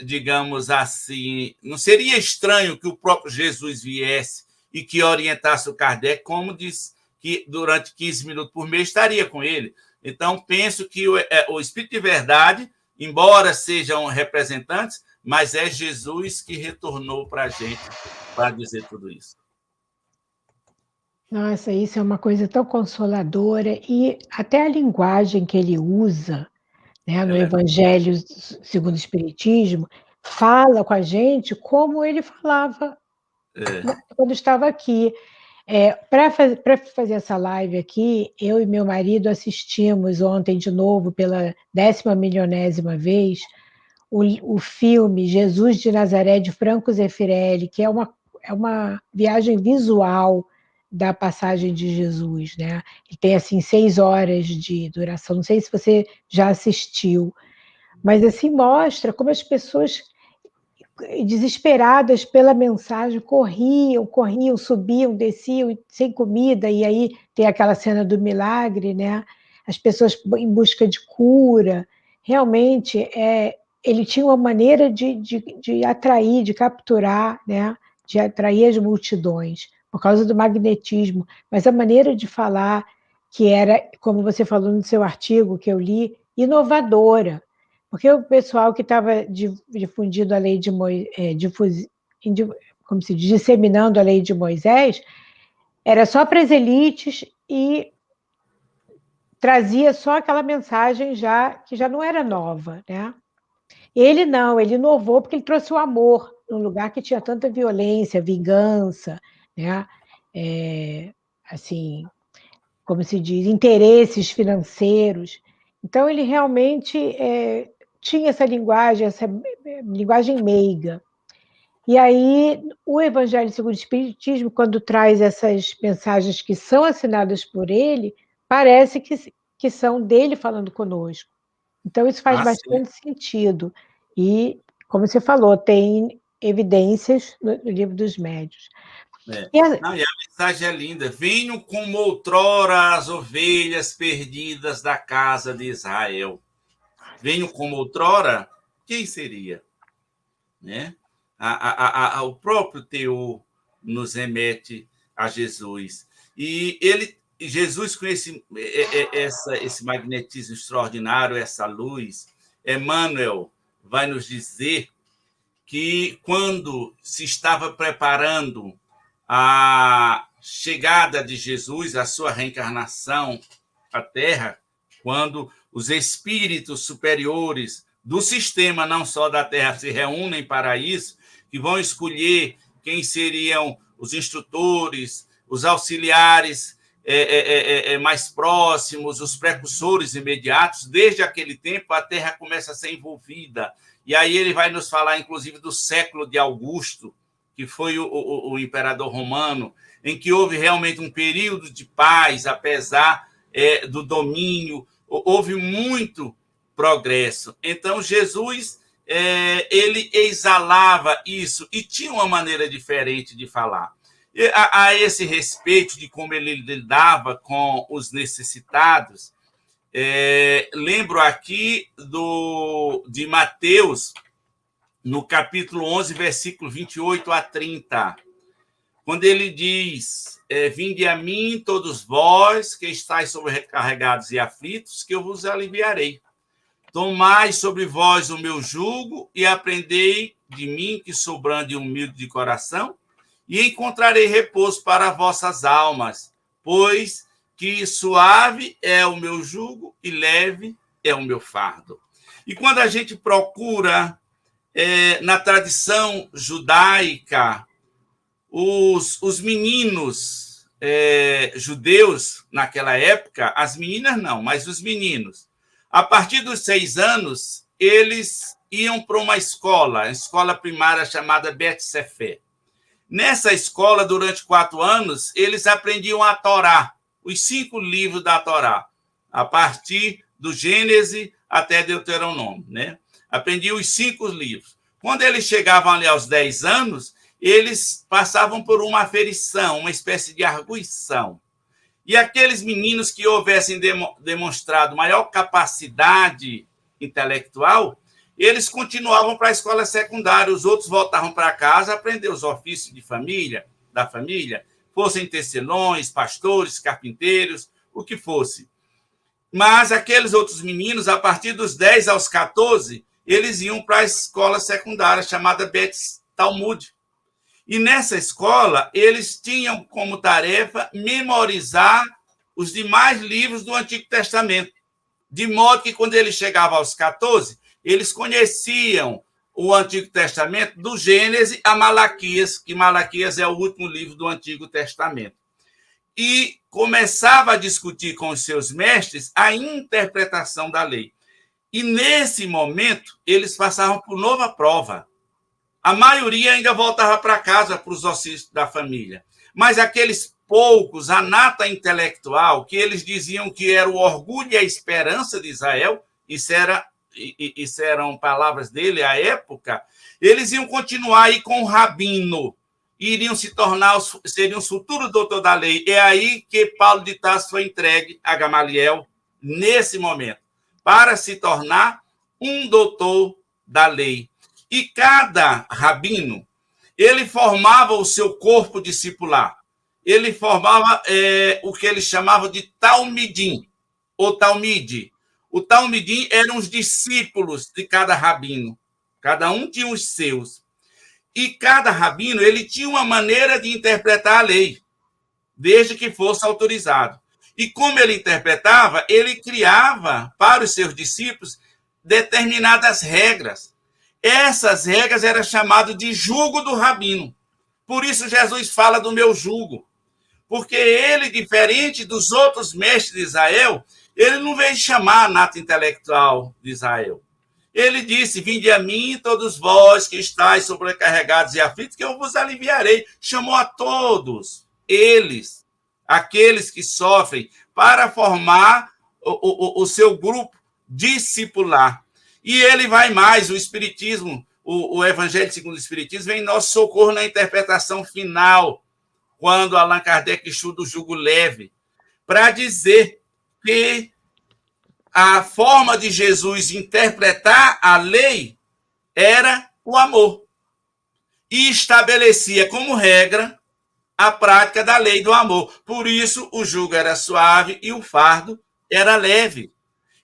digamos assim, não seria estranho que o próprio Jesus viesse e que orientasse o Kardec, como disse, que durante 15 minutos por mês estaria com ele. Então, penso que o Espírito de Verdade, embora sejam representantes, mas é Jesus que retornou para a gente para dizer tudo isso. Nossa, isso é uma coisa tão consoladora e até a linguagem que ele usa, né, no Evangelho segundo o Espiritismo, fala com a gente como ele falava quando estava aqui. Para fazer essa live aqui, eu e meu marido assistimos ontem de novo, pela 10ª vez, o filme Jesus de Nazaré, de Franco Zeffirelli, que é uma viagem visual da passagem de Jesus, né? Ele tem, assim, 6 horas de duração, não sei se você já assistiu, mas, assim, mostra como as pessoas, desesperadas pela mensagem, corriam, subiam, desciam, sem comida, e aí tem aquela cena do milagre, né? As pessoas em busca de cura. Realmente, ele tinha uma maneira de atrair, de capturar, né? De atrair as multidões, por causa do magnetismo, mas a maneira de falar, que era, como você falou no seu artigo que eu li, inovadora. Porque o pessoal que estava difundindo a lei de como se diz, disseminando a lei de Moisés, era só para as elites e trazia só aquela mensagem que já não era nova, né? Ele não, ele inovou porque ele trouxe o amor num lugar que tinha tanta violência, vingança, né? Assim, como se diz, interesses financeiros. Então, ele realmente tinha essa linguagem meiga. E aí, o Evangelho segundo o Espiritismo, quando traz essas mensagens que são assinadas por ele, parece que são dele falando conosco. Então, isso faz bastante sim. sentido. E, como você falou, tem evidências no livro dos médiuns. Não, e a mensagem é linda. Venham como outrora as ovelhas perdidas da casa de Israel. Venham como outrora, quem seria? Né? O próprio teor nos remete a Jesus. E Jesus, com esse magnetismo extraordinário, essa luz, Emmanuel vai nos dizer que quando se estava preparando a chegada de Jesus, a sua reencarnação à Terra, quando os espíritos superiores do sistema, não só da Terra, se reúnem para isso, que vão escolher quem seriam os instrutores, os auxiliares mais próximos, os precursores imediatos. Desde aquele tempo, a Terra começa a ser envolvida. E aí ele vai nos falar, inclusive, do século de Augusto, que foi o imperador romano, em que houve realmente um período de paz, apesar do domínio, houve muito progresso. Então, Jesus, ele exalava isso e tinha uma maneira diferente de falar. A esse respeito de como ele lidava com os necessitados, lembro aqui de Mateus, no capítulo 11, versículo 28 a 30, quando ele diz: vinde a mim, todos vós que estáis sobrecarregados e aflitos, que eu vos aliviarei. Tomai sobre vós o meu jugo e aprendei de mim, que sou brando e humilde de coração, e encontrarei repouso para vossas almas, pois que suave é o meu jugo e leve é o meu fardo. E quando a gente procura na tradição judaica, os meninos judeus, naquela época, as meninas não, mas os meninos, a partir dos 6 anos, eles iam para uma escola, a escola primária chamada Bet Sefer. Nessa escola, durante 4 anos, eles aprendiam a Torá, os 5 livros da Torá, a partir do Gênesis até Deuteronômio, né? Aprendiam os 5 livros. Quando eles chegavam ali aos 10 anos, eles passavam por uma aferição, uma espécie de arguição. E aqueles meninos que houvessem demonstrado maior capacidade intelectual, eles continuavam para a escola secundária, os outros voltavam para casa a aprender os ofícios da família, fossem tecelões, pastores, carpinteiros, o que fosse. Mas aqueles outros meninos, a partir dos 10 aos 14, eles iam para a escola secundária, chamada Bet Talmud. E nessa escola, eles tinham como tarefa memorizar os demais livros do Antigo Testamento, de modo que, quando eles chegavam aos 14, eles conheciam o Antigo Testamento do Gênesis a Malaquias, que Malaquias é o último livro do Antigo Testamento. E começava a discutir com os seus mestres a interpretação da lei. E, nesse momento, eles passavam por nova prova. A maioria ainda voltava para casa, para os ofícios da família. Mas aqueles poucos, a nata intelectual, que eles diziam que era o orgulho e a esperança de Israel, isso eram palavras dele à época, eles iam continuar aí com o rabino, iriam se tornar, seriam os futuros doutores da lei. É aí que Paulo de Tarso foi entregue a Gamaliel, nesse momento, para se tornar um doutor da lei. E cada rabino, ele formava o seu corpo discipular. Ele formava o que eles chamavam de talmidim, ou talmide. O talmidim eram os discípulos de cada rabino. Cada um tinha os seus. E cada rabino, ele tinha uma maneira de interpretar a lei, desde que fosse autorizado. E como ele interpretava, ele criava para os seus discípulos determinadas regras. Essas regras eram chamadas de jugo do rabino. Por isso Jesus fala do meu jugo. Porque ele, diferente dos outros mestres de Israel, ele não veio chamar a nata intelectual de Israel. Ele disse: vinde a mim, todos vós que estáis sobrecarregados e aflitos, que eu vos aliviarei. Chamou a todos eles, aqueles que sofrem, para formar o seu grupo discipular. E ele vai mais, o Espiritismo, o Evangelho segundo o Espiritismo, vem em nosso socorro na interpretação final, quando Allan Kardec estuda o jugo leve, para dizer que a forma de Jesus interpretar a lei era o amor. E estabelecia como regra a prática da lei do amor. Por isso, o jugo era suave e o fardo era leve.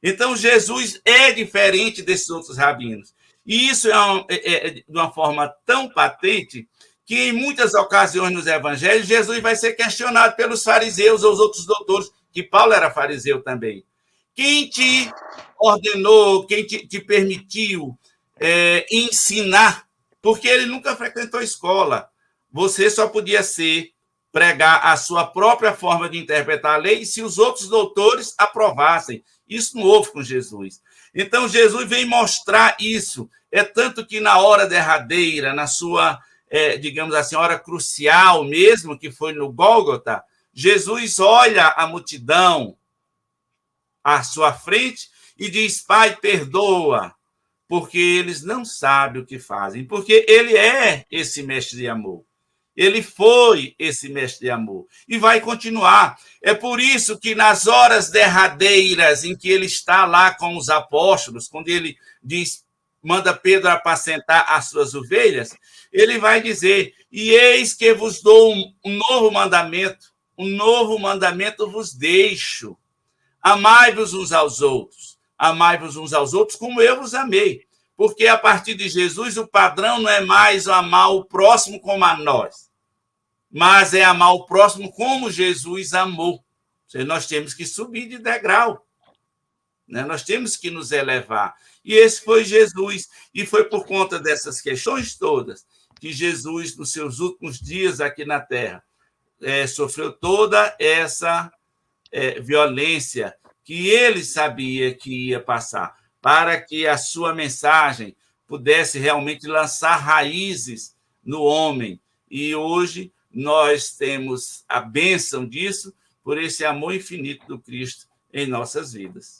Então, Jesus é diferente desses outros rabinos. E isso é de uma forma tão patente que, em muitas ocasiões nos evangelhos, Jesus vai ser questionado pelos fariseus ou os outros doutores, que Paulo era fariseu também. Quem te ordenou, quem te permitiu ensinar? Porque ele nunca frequentou escola. Você só podia pregar a sua própria forma de interpretar a lei se os outros doutores aprovassem. Isso não houve com Jesus. Então, Jesus vem mostrar isso. É tanto que na hora derradeira, na sua, digamos assim, hora crucial mesmo, que foi no Gólgota, Jesus olha a multidão à sua frente e diz: Pai, perdoa, porque eles não sabem o que fazem. Porque ele é esse mestre de amor. Ele foi esse mestre de amor e vai continuar. É por isso que nas horas derradeiras em que ele está lá com os apóstolos, quando ele diz, manda Pedro apacentar as suas ovelhas, ele vai dizer: e eis que vos dou um novo mandamento vos deixo. Amai-vos uns aos outros como eu vos amei. Porque a partir de Jesus o padrão não é mais amar o próximo como a nós, mas é amar o próximo como Jesus amou. Nós temos que subir de degrau, né? Nós temos que nos elevar. E esse foi Jesus. E foi por conta dessas questões todas que Jesus, nos seus últimos dias aqui na Terra, sofreu toda essa violência que ele sabia que ia passar, para que a sua mensagem pudesse realmente lançar raízes no homem. E hoje nós temos a bênção disso por esse amor infinito do Cristo em nossas vidas.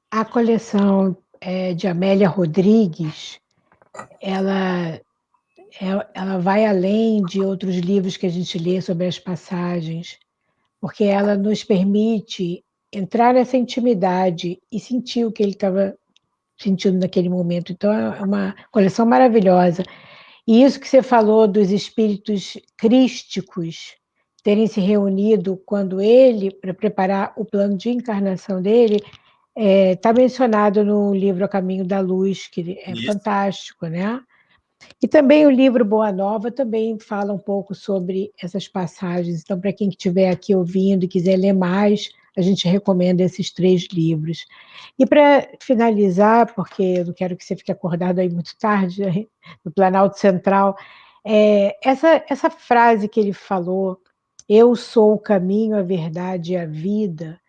A coleção de Amélia Rodrigues, ela vai além de outros livros que a gente lê sobre as passagens, porque ela nos permite entrar nessa intimidade e sentir o que ele estava sentindo naquele momento. Então, é uma coleção maravilhosa. E isso que você falou dos espíritos crísticos terem se reunido quando ele, para preparar o plano de encarnação dele, está mencionado no livro A Caminho da Luz, que é fantástico, né? E também o livro Boa Nova também fala um pouco sobre essas passagens. Então, para quem estiver aqui ouvindo e quiser ler mais, a gente recomenda esses 3 livros. E para finalizar, porque eu não quero que você fique acordado aí muito tarde, no Planalto Central, essa frase que ele falou, eu sou o caminho, a verdade e a vida,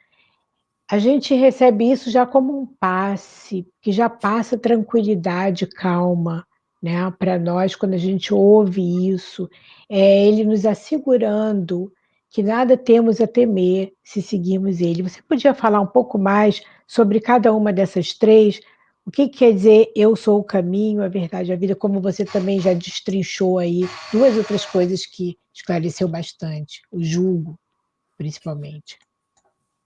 a gente recebe isso já como um passe, que já passa tranquilidade, calma, né, para nós, quando a gente ouve isso, ele nos assegurando que nada temos a temer se seguirmos ele. Você podia falar um pouco mais sobre cada uma dessas 3? O que quer dizer eu sou o caminho, a verdade e a vida, como você também já destrinchou aí 2 outras coisas que esclareceu bastante, o jugo, principalmente.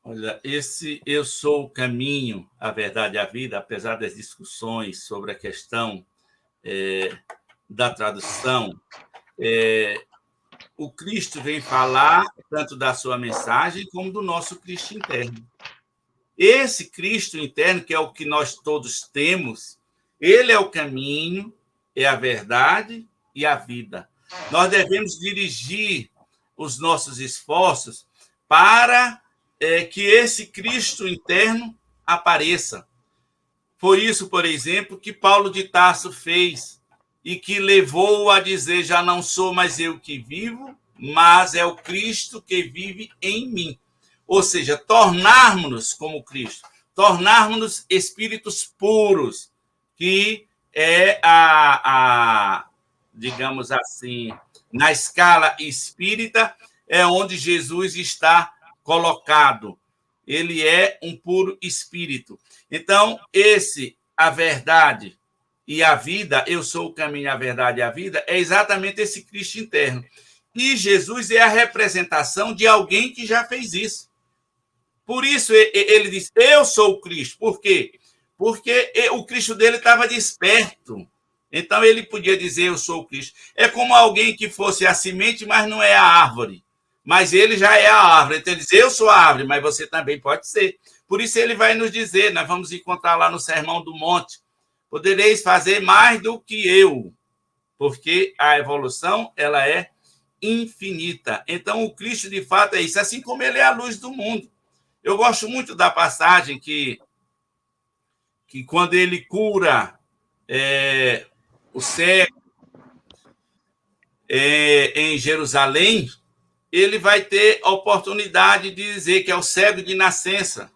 Olha, esse eu sou o caminho, a verdade e a vida, apesar das discussões sobre a questão da tradução, o Cristo vem falar tanto da sua mensagem como do nosso Cristo interno. Esse Cristo interno, que é o que nós todos temos, ele é o caminho, é a verdade e a vida. Nós devemos dirigir os nossos esforços para que esse Cristo interno apareça. Foi isso, por exemplo, que Paulo de Tarso fez e que levou a dizer: já não sou mais eu que vivo, mas é o Cristo que vive em mim. Ou seja, tornarmos-nos como Cristo, tornarmos-nos espíritos puros, que é digamos assim, na escala espírita, é onde Jesus está colocado. Ele é um puro espírito. Então, a verdade e a vida, eu sou o caminho, a verdade e a vida, é exatamente esse Cristo interno. E Jesus é a representação de alguém que já fez isso. Por isso ele diz, eu sou o Cristo. Por quê? Porque o Cristo dele estava desperto. Então ele podia dizer, eu sou o Cristo. É como alguém que fosse a semente, mas não é a árvore. Mas ele já é a árvore. Então ele diz, eu sou a árvore, mas você também pode ser. Por isso ele vai nos dizer, nós vamos encontrar lá no Sermão do Monte, podereis fazer mais do que eu, porque a evolução ela é infinita. Então o Cristo de fato é isso, assim como ele é a luz do mundo. Eu gosto muito da passagem que quando ele cura o cego em Jerusalém, ele vai ter a oportunidade de dizer que é o cego de nascença.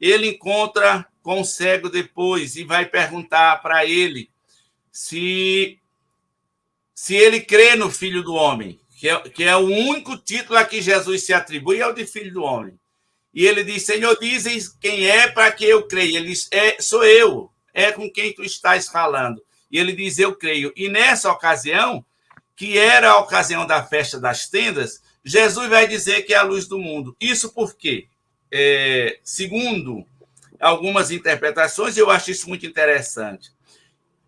Ele encontra com o cego depois e vai perguntar para ele se ele crê no Filho do Homem, que é o único título a que Jesus se atribui, é o de Filho do Homem. E ele diz, Senhor, dizes quem é para que eu creia. Ele diz, sou eu, é com quem tu estás falando. E ele diz, eu creio. E nessa ocasião, que era a ocasião da festa das tendas, Jesus vai dizer que é a luz do mundo. Isso por quê? Segundo algumas interpretações, eu acho isso muito interessante.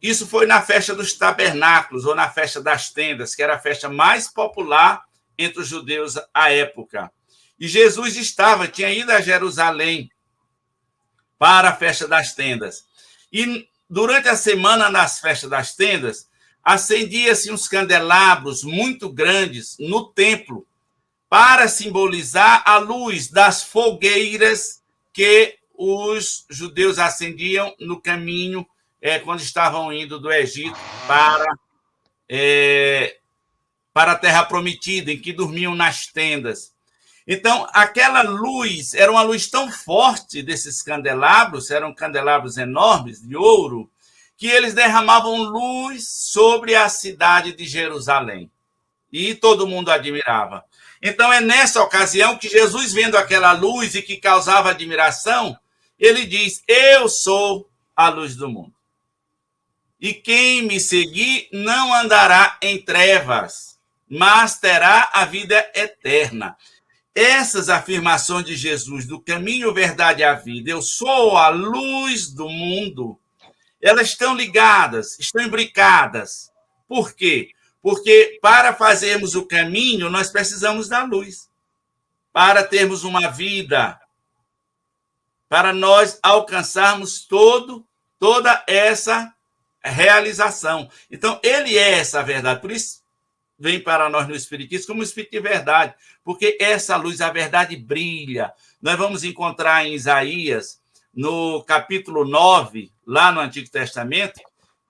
Isso foi na festa dos tabernáculos, ou na festa das tendas, que era a festa mais popular entre os judeus à época. E Jesus tinha ido a Jerusalém para a festa das tendas. E durante a semana, nas festas das tendas, acendia-se uns candelabros muito grandes no templo para simbolizar a luz das fogueiras que os judeus acendiam no caminho quando estavam indo do Egito para a Terra Prometida, em que dormiam nas tendas. Então, aquela luz era uma luz tão forte desses candelabros, eram candelabros enormes de ouro, que eles derramavam luz sobre a cidade de Jerusalém. E todo mundo admirava. Então, é nessa ocasião que Jesus, vendo aquela luz e que causava admiração, ele diz, eu sou a luz do mundo. E quem me seguir não andará em trevas, mas terá a vida eterna. Essas afirmações de Jesus, do caminho, verdade e a vida, eu sou a luz do mundo, elas estão ligadas, estão imbricadas. Por quê? Porque para fazermos o caminho, nós precisamos da luz. Para termos uma vida, para nós alcançarmos toda essa realização. Então, ele é essa verdade. Por isso, vem para nós no Espiritismo como Espírito de verdade, porque essa luz, a verdade brilha. Nós vamos encontrar em Isaías, no capítulo 9, lá no Antigo Testamento,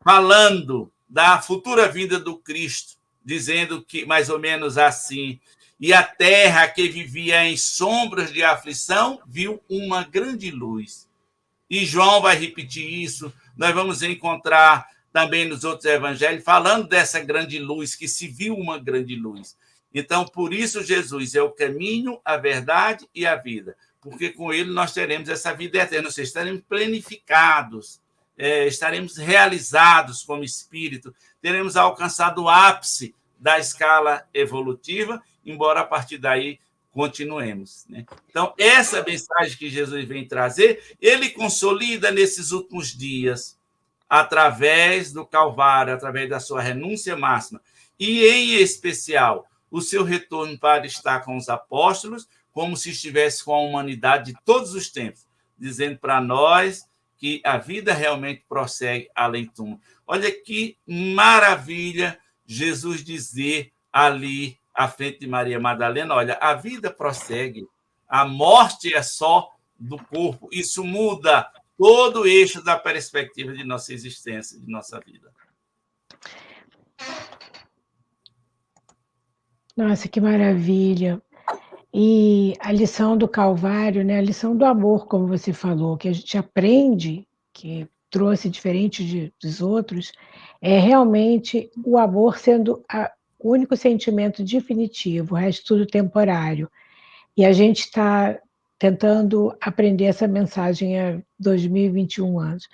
falando da futura vinda do Cristo, dizendo que, mais ou menos assim, e a terra que vivia em sombras de aflição, viu uma grande luz. E João vai repetir isso, nós vamos encontrar também nos outros evangelhos, falando dessa grande luz, que se viu uma grande luz. Então, por isso, Jesus é o caminho, a verdade e a vida, porque com ele nós teremos essa vida eterna, ou seja, estaremos planificados, estaremos realizados como espírito, teremos alcançado o ápice da escala evolutiva, embora a partir daí continuemos. Né? Então, essa mensagem que Jesus vem trazer, ele consolida nesses últimos dias, através do Calvário, através da sua renúncia máxima, e, em especial, o seu retorno para estar com os apóstolos, como se estivesse com a humanidade de todos os tempos, dizendo para nós que a vida realmente prossegue além do túmulo. Olha que maravilha Jesus dizer ali, à frente de Maria Madalena, olha, a vida prossegue, a morte é só do corpo, isso muda todo o eixo da perspectiva de nossa existência, de nossa vida. Nossa, que maravilha! E a lição do Calvário, né? A lição do amor, como você falou, que a gente aprende, que trouxe diferente dos outros, é realmente o amor sendo único sentimento definitivo, o resto tudo temporário. E a gente está tentando aprender essa mensagem há 2021 anos.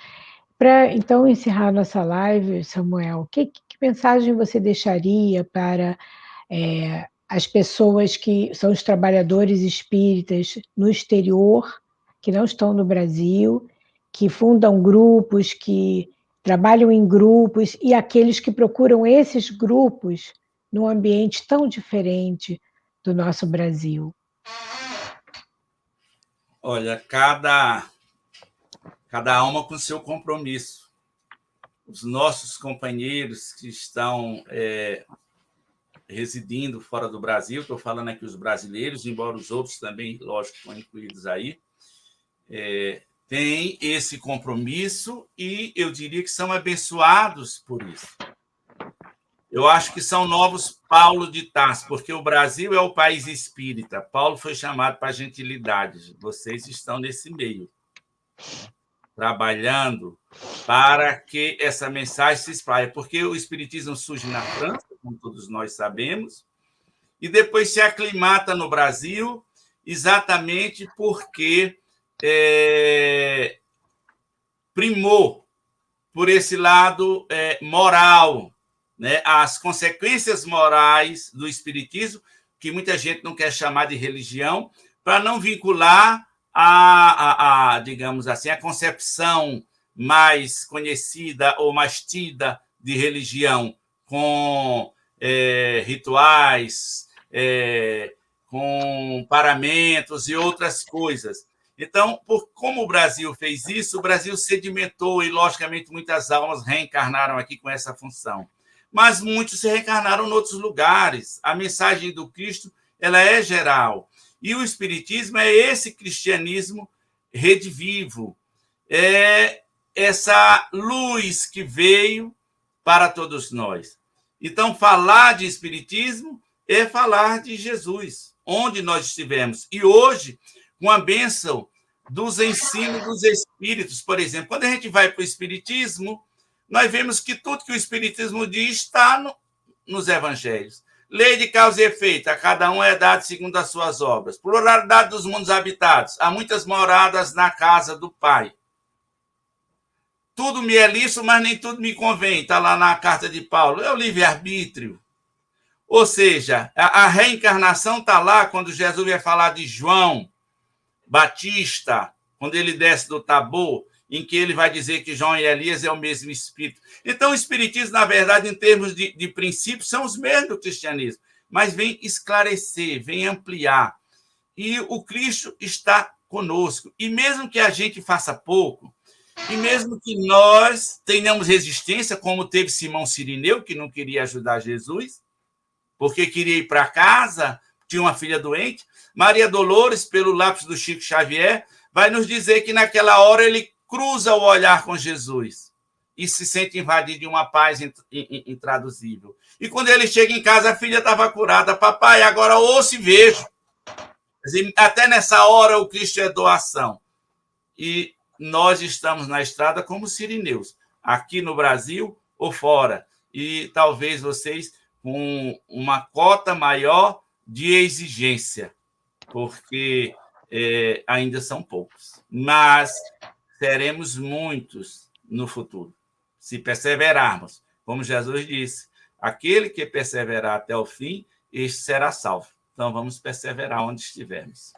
Para, então, encerrar nossa live, Samuel, que mensagem você deixaria para as pessoas que são os trabalhadores espíritas no exterior, que não estão no Brasil, que fundam grupos, que trabalham em grupos, e aqueles que procuram esses grupos num ambiente tão diferente do nosso Brasil? Olha, cada alma com seu compromisso. Os nossos companheiros que estão residindo fora do Brasil, estou falando aqui os brasileiros, embora os outros também, lógico, estão incluídos aí, têm esse compromisso e eu diria que são abençoados por isso. Eu acho que são novos Paulo de Tarso, porque o Brasil é o país espírita. Paulo foi chamado para a gentilidade. Vocês estão nesse meio, trabalhando para que essa mensagem se espalhe, porque o espiritismo surge na França, como todos nós sabemos, e depois se aclimata no Brasil, exatamente porque primou por esse lado moral, né? As consequências morais do espiritismo, que muita gente não quer chamar de religião, para não vincular digamos assim, a concepção mais conhecida ou mais tida de religião com rituais, com paramentos e outras coisas. Então, como o Brasil fez isso, o Brasil sedimentou e, logicamente, muitas almas reencarnaram aqui com essa função. Mas muitos se reencarnaram em outros lugares. A mensagem do Cristo ela é geral. E o Espiritismo é esse cristianismo redivivo, é essa luz que veio para todos nós. Então, falar de Espiritismo é falar de Jesus, onde nós estivemos. E hoje, com a bênção dos ensinos dos Espíritos, por exemplo, quando a gente vai para o Espiritismo, nós vemos que tudo que o Espiritismo diz está nos Evangelhos. Lei de causa e efeito, a cada um é dado segundo as suas obras. Pluralidade dos mundos habitados, há muitas moradas na casa do Pai. Tudo me é lícito, mas nem tudo me convém, está lá na carta de Paulo. É o livre-arbítrio. Ou seja, a reencarnação está lá quando Jesus vai falar de João Batista, quando ele desce do Tabor, em que ele vai dizer que João e Elias é o mesmo Espírito. Então, o Espiritismo, na verdade, em termos de princípios, são os mesmos do cristianismo, mas vem esclarecer, vem ampliar. E o Cristo está conosco. E mesmo que a gente faça pouco, e mesmo que nós tenhamos resistência, como teve Simão Cirineu, que não queria ajudar Jesus, porque queria ir para casa, tinha uma filha doente, Maria Dolores, pelo lápis do Chico Xavier, vai nos dizer que naquela hora ele cruza o olhar com Jesus e se sente invadido de uma paz intraduzível. E quando ele chega em casa, a filha estava curada. Papai, agora ouço e vejo. Até nessa hora o Cristo é doação. E nós estamos na estrada como sirineus, aqui no Brasil ou fora. E talvez vocês com uma cota maior de exigência, porque ainda são poucos. Mas seremos muitos no futuro, se perseverarmos. Como Jesus disse, aquele que perseverar até o fim, este será salvo. Então, vamos perseverar onde estivermos.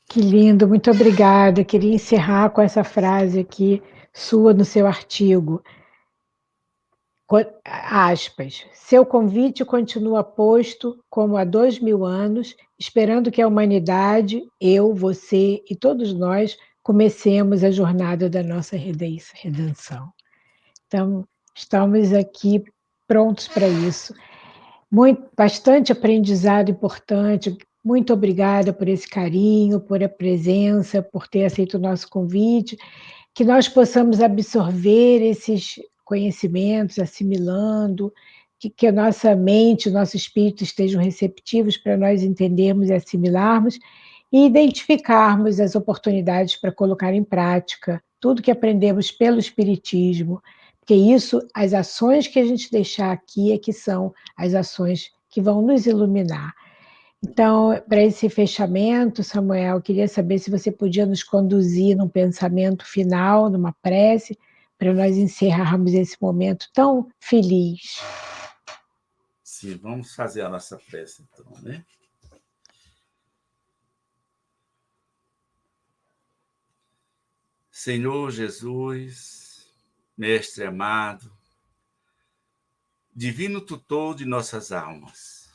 Que lindo, muito obrigada. Queria encerrar com essa frase aqui, sua no seu artigo. Aspas, seu convite continua posto como há 2000 anos, esperando que a humanidade, eu, você e todos nós, comecemos a jornada da nossa redenção. Então, estamos aqui prontos para isso. Bastante aprendizado importante. Muito obrigada por esse carinho, por a presença, por ter aceito o nosso convite. Que nós possamos absorver esses conhecimentos, assimilando, que a nossa mente, o nosso espírito estejam receptivos para nós entendermos e assimilarmos e identificarmos as oportunidades para colocar em prática tudo que aprendemos pelo Espiritismo, Porque isso, as ações que a gente deixar aqui é que são as ações que vão nos iluminar. Então, para esse fechamento, Samuel, eu queria saber se você podia nos conduzir num pensamento final, numa prece, para nós encerrarmos esse momento tão feliz. Sim, vamos fazer a nossa prece, então, né? Senhor Jesus, Mestre amado, Divino Tutor de nossas almas,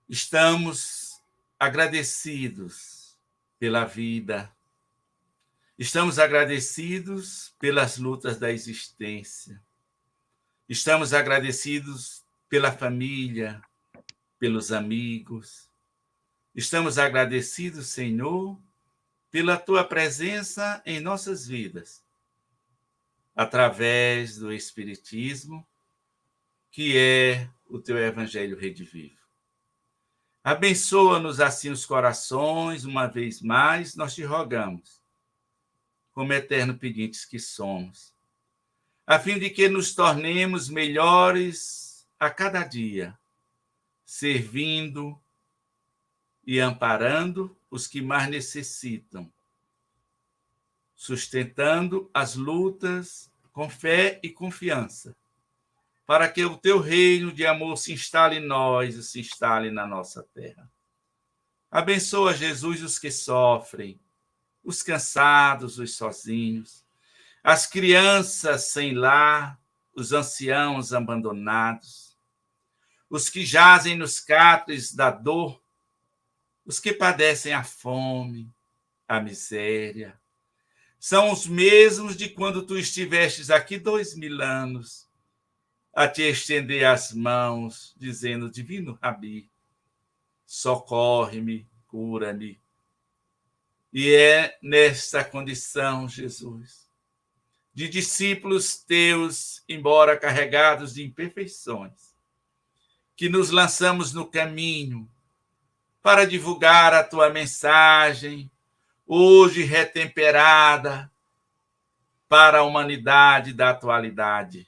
estamos agradecidos pela vida, estamos agradecidos pelas lutas da existência, estamos agradecidos pela família, pelos amigos, estamos agradecidos, Senhor, pela Tua presença em nossas vidas, através do Espiritismo, que é o Teu Evangelho redivivo. Abençoa-nos assim os corações, uma vez mais, nós te rogamos, como eterno pedintes que somos, a fim de que nos tornemos melhores a cada dia, servindo e amparando os que mais necessitam, sustentando as lutas com fé e confiança, para que o teu reino de amor se instale em nós e se instale na nossa terra. Abençoa, Jesus, os que sofrem, os cansados, os sozinhos, as crianças sem lar, os anciãos abandonados, os que jazem nos cátares da dor, os que padecem a fome, a miséria. São os mesmos de quando tu estivestes aqui 2000 anos, a te estender as mãos, dizendo, Divino Rabi, socorre-me, cura-me. E é nesta condição, Jesus, de discípulos teus, embora carregados de imperfeições, que nos lançamos no caminho para divulgar a tua mensagem, hoje retemperada para a humanidade da atualidade.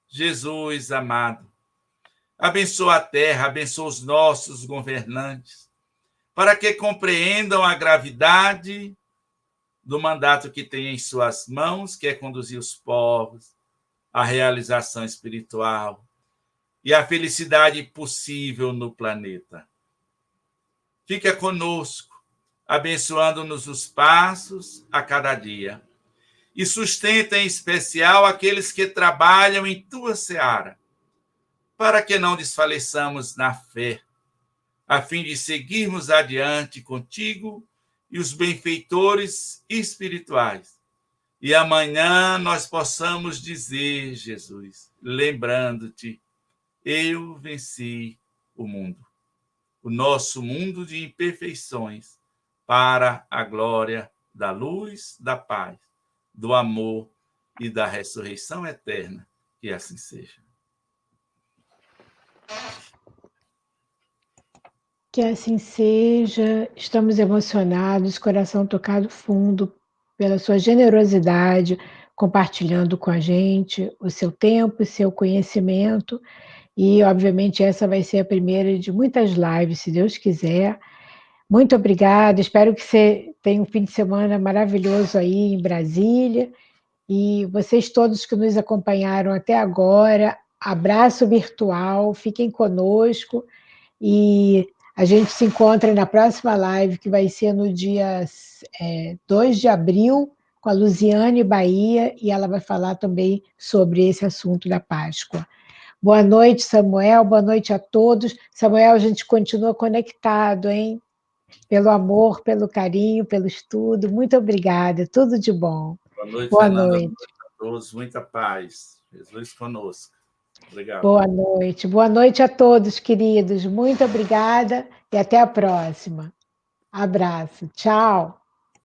Jesus amado, abençoa a terra, abençoa os nossos governantes, para que compreendam a gravidade do mandato que tem em suas mãos, que é conduzir os povos à realização espiritual e à felicidade possível no planeta. Fica conosco, abençoando-nos os passos a cada dia. E sustenta em especial aqueles que trabalham em tua seara, para que não desfaleçamos na fé, a fim de seguirmos adiante contigo e os benfeitores espirituais. E amanhã nós possamos dizer, Jesus, lembrando-te, eu venci o mundo, o nosso mundo de imperfeições, para a glória da luz, da paz, do amor e da ressurreição eterna. Que assim seja. Que assim seja. Estamos emocionados, coração tocado fundo pela sua generosidade, compartilhando com a gente o seu tempo, o seu conhecimento. E, obviamente, essa vai ser a primeira de muitas lives, se Deus quiser. Muito obrigada. Espero que você tenha um fim de semana maravilhoso aí em Brasília. E vocês todos que nos acompanharam até agora, abraço virtual, fiquem conosco e a gente se encontra na próxima live, que vai ser no dia 2 de abril, com a Luziane Bahia, e ela vai falar também sobre esse assunto da Páscoa. Boa noite, Samuel, boa noite a todos. Samuel, a gente continua conectado, hein? Pelo amor, pelo carinho, pelo estudo. Muito obrigada, tudo de bom. Boa noite, Boa Fernanda. noite. Boa noite a todos. Muita paz. Jesus conosco. Obrigado. Boa noite. Boa noite a todos, queridos. Muito obrigada e até a próxima. Abraço. Tchau.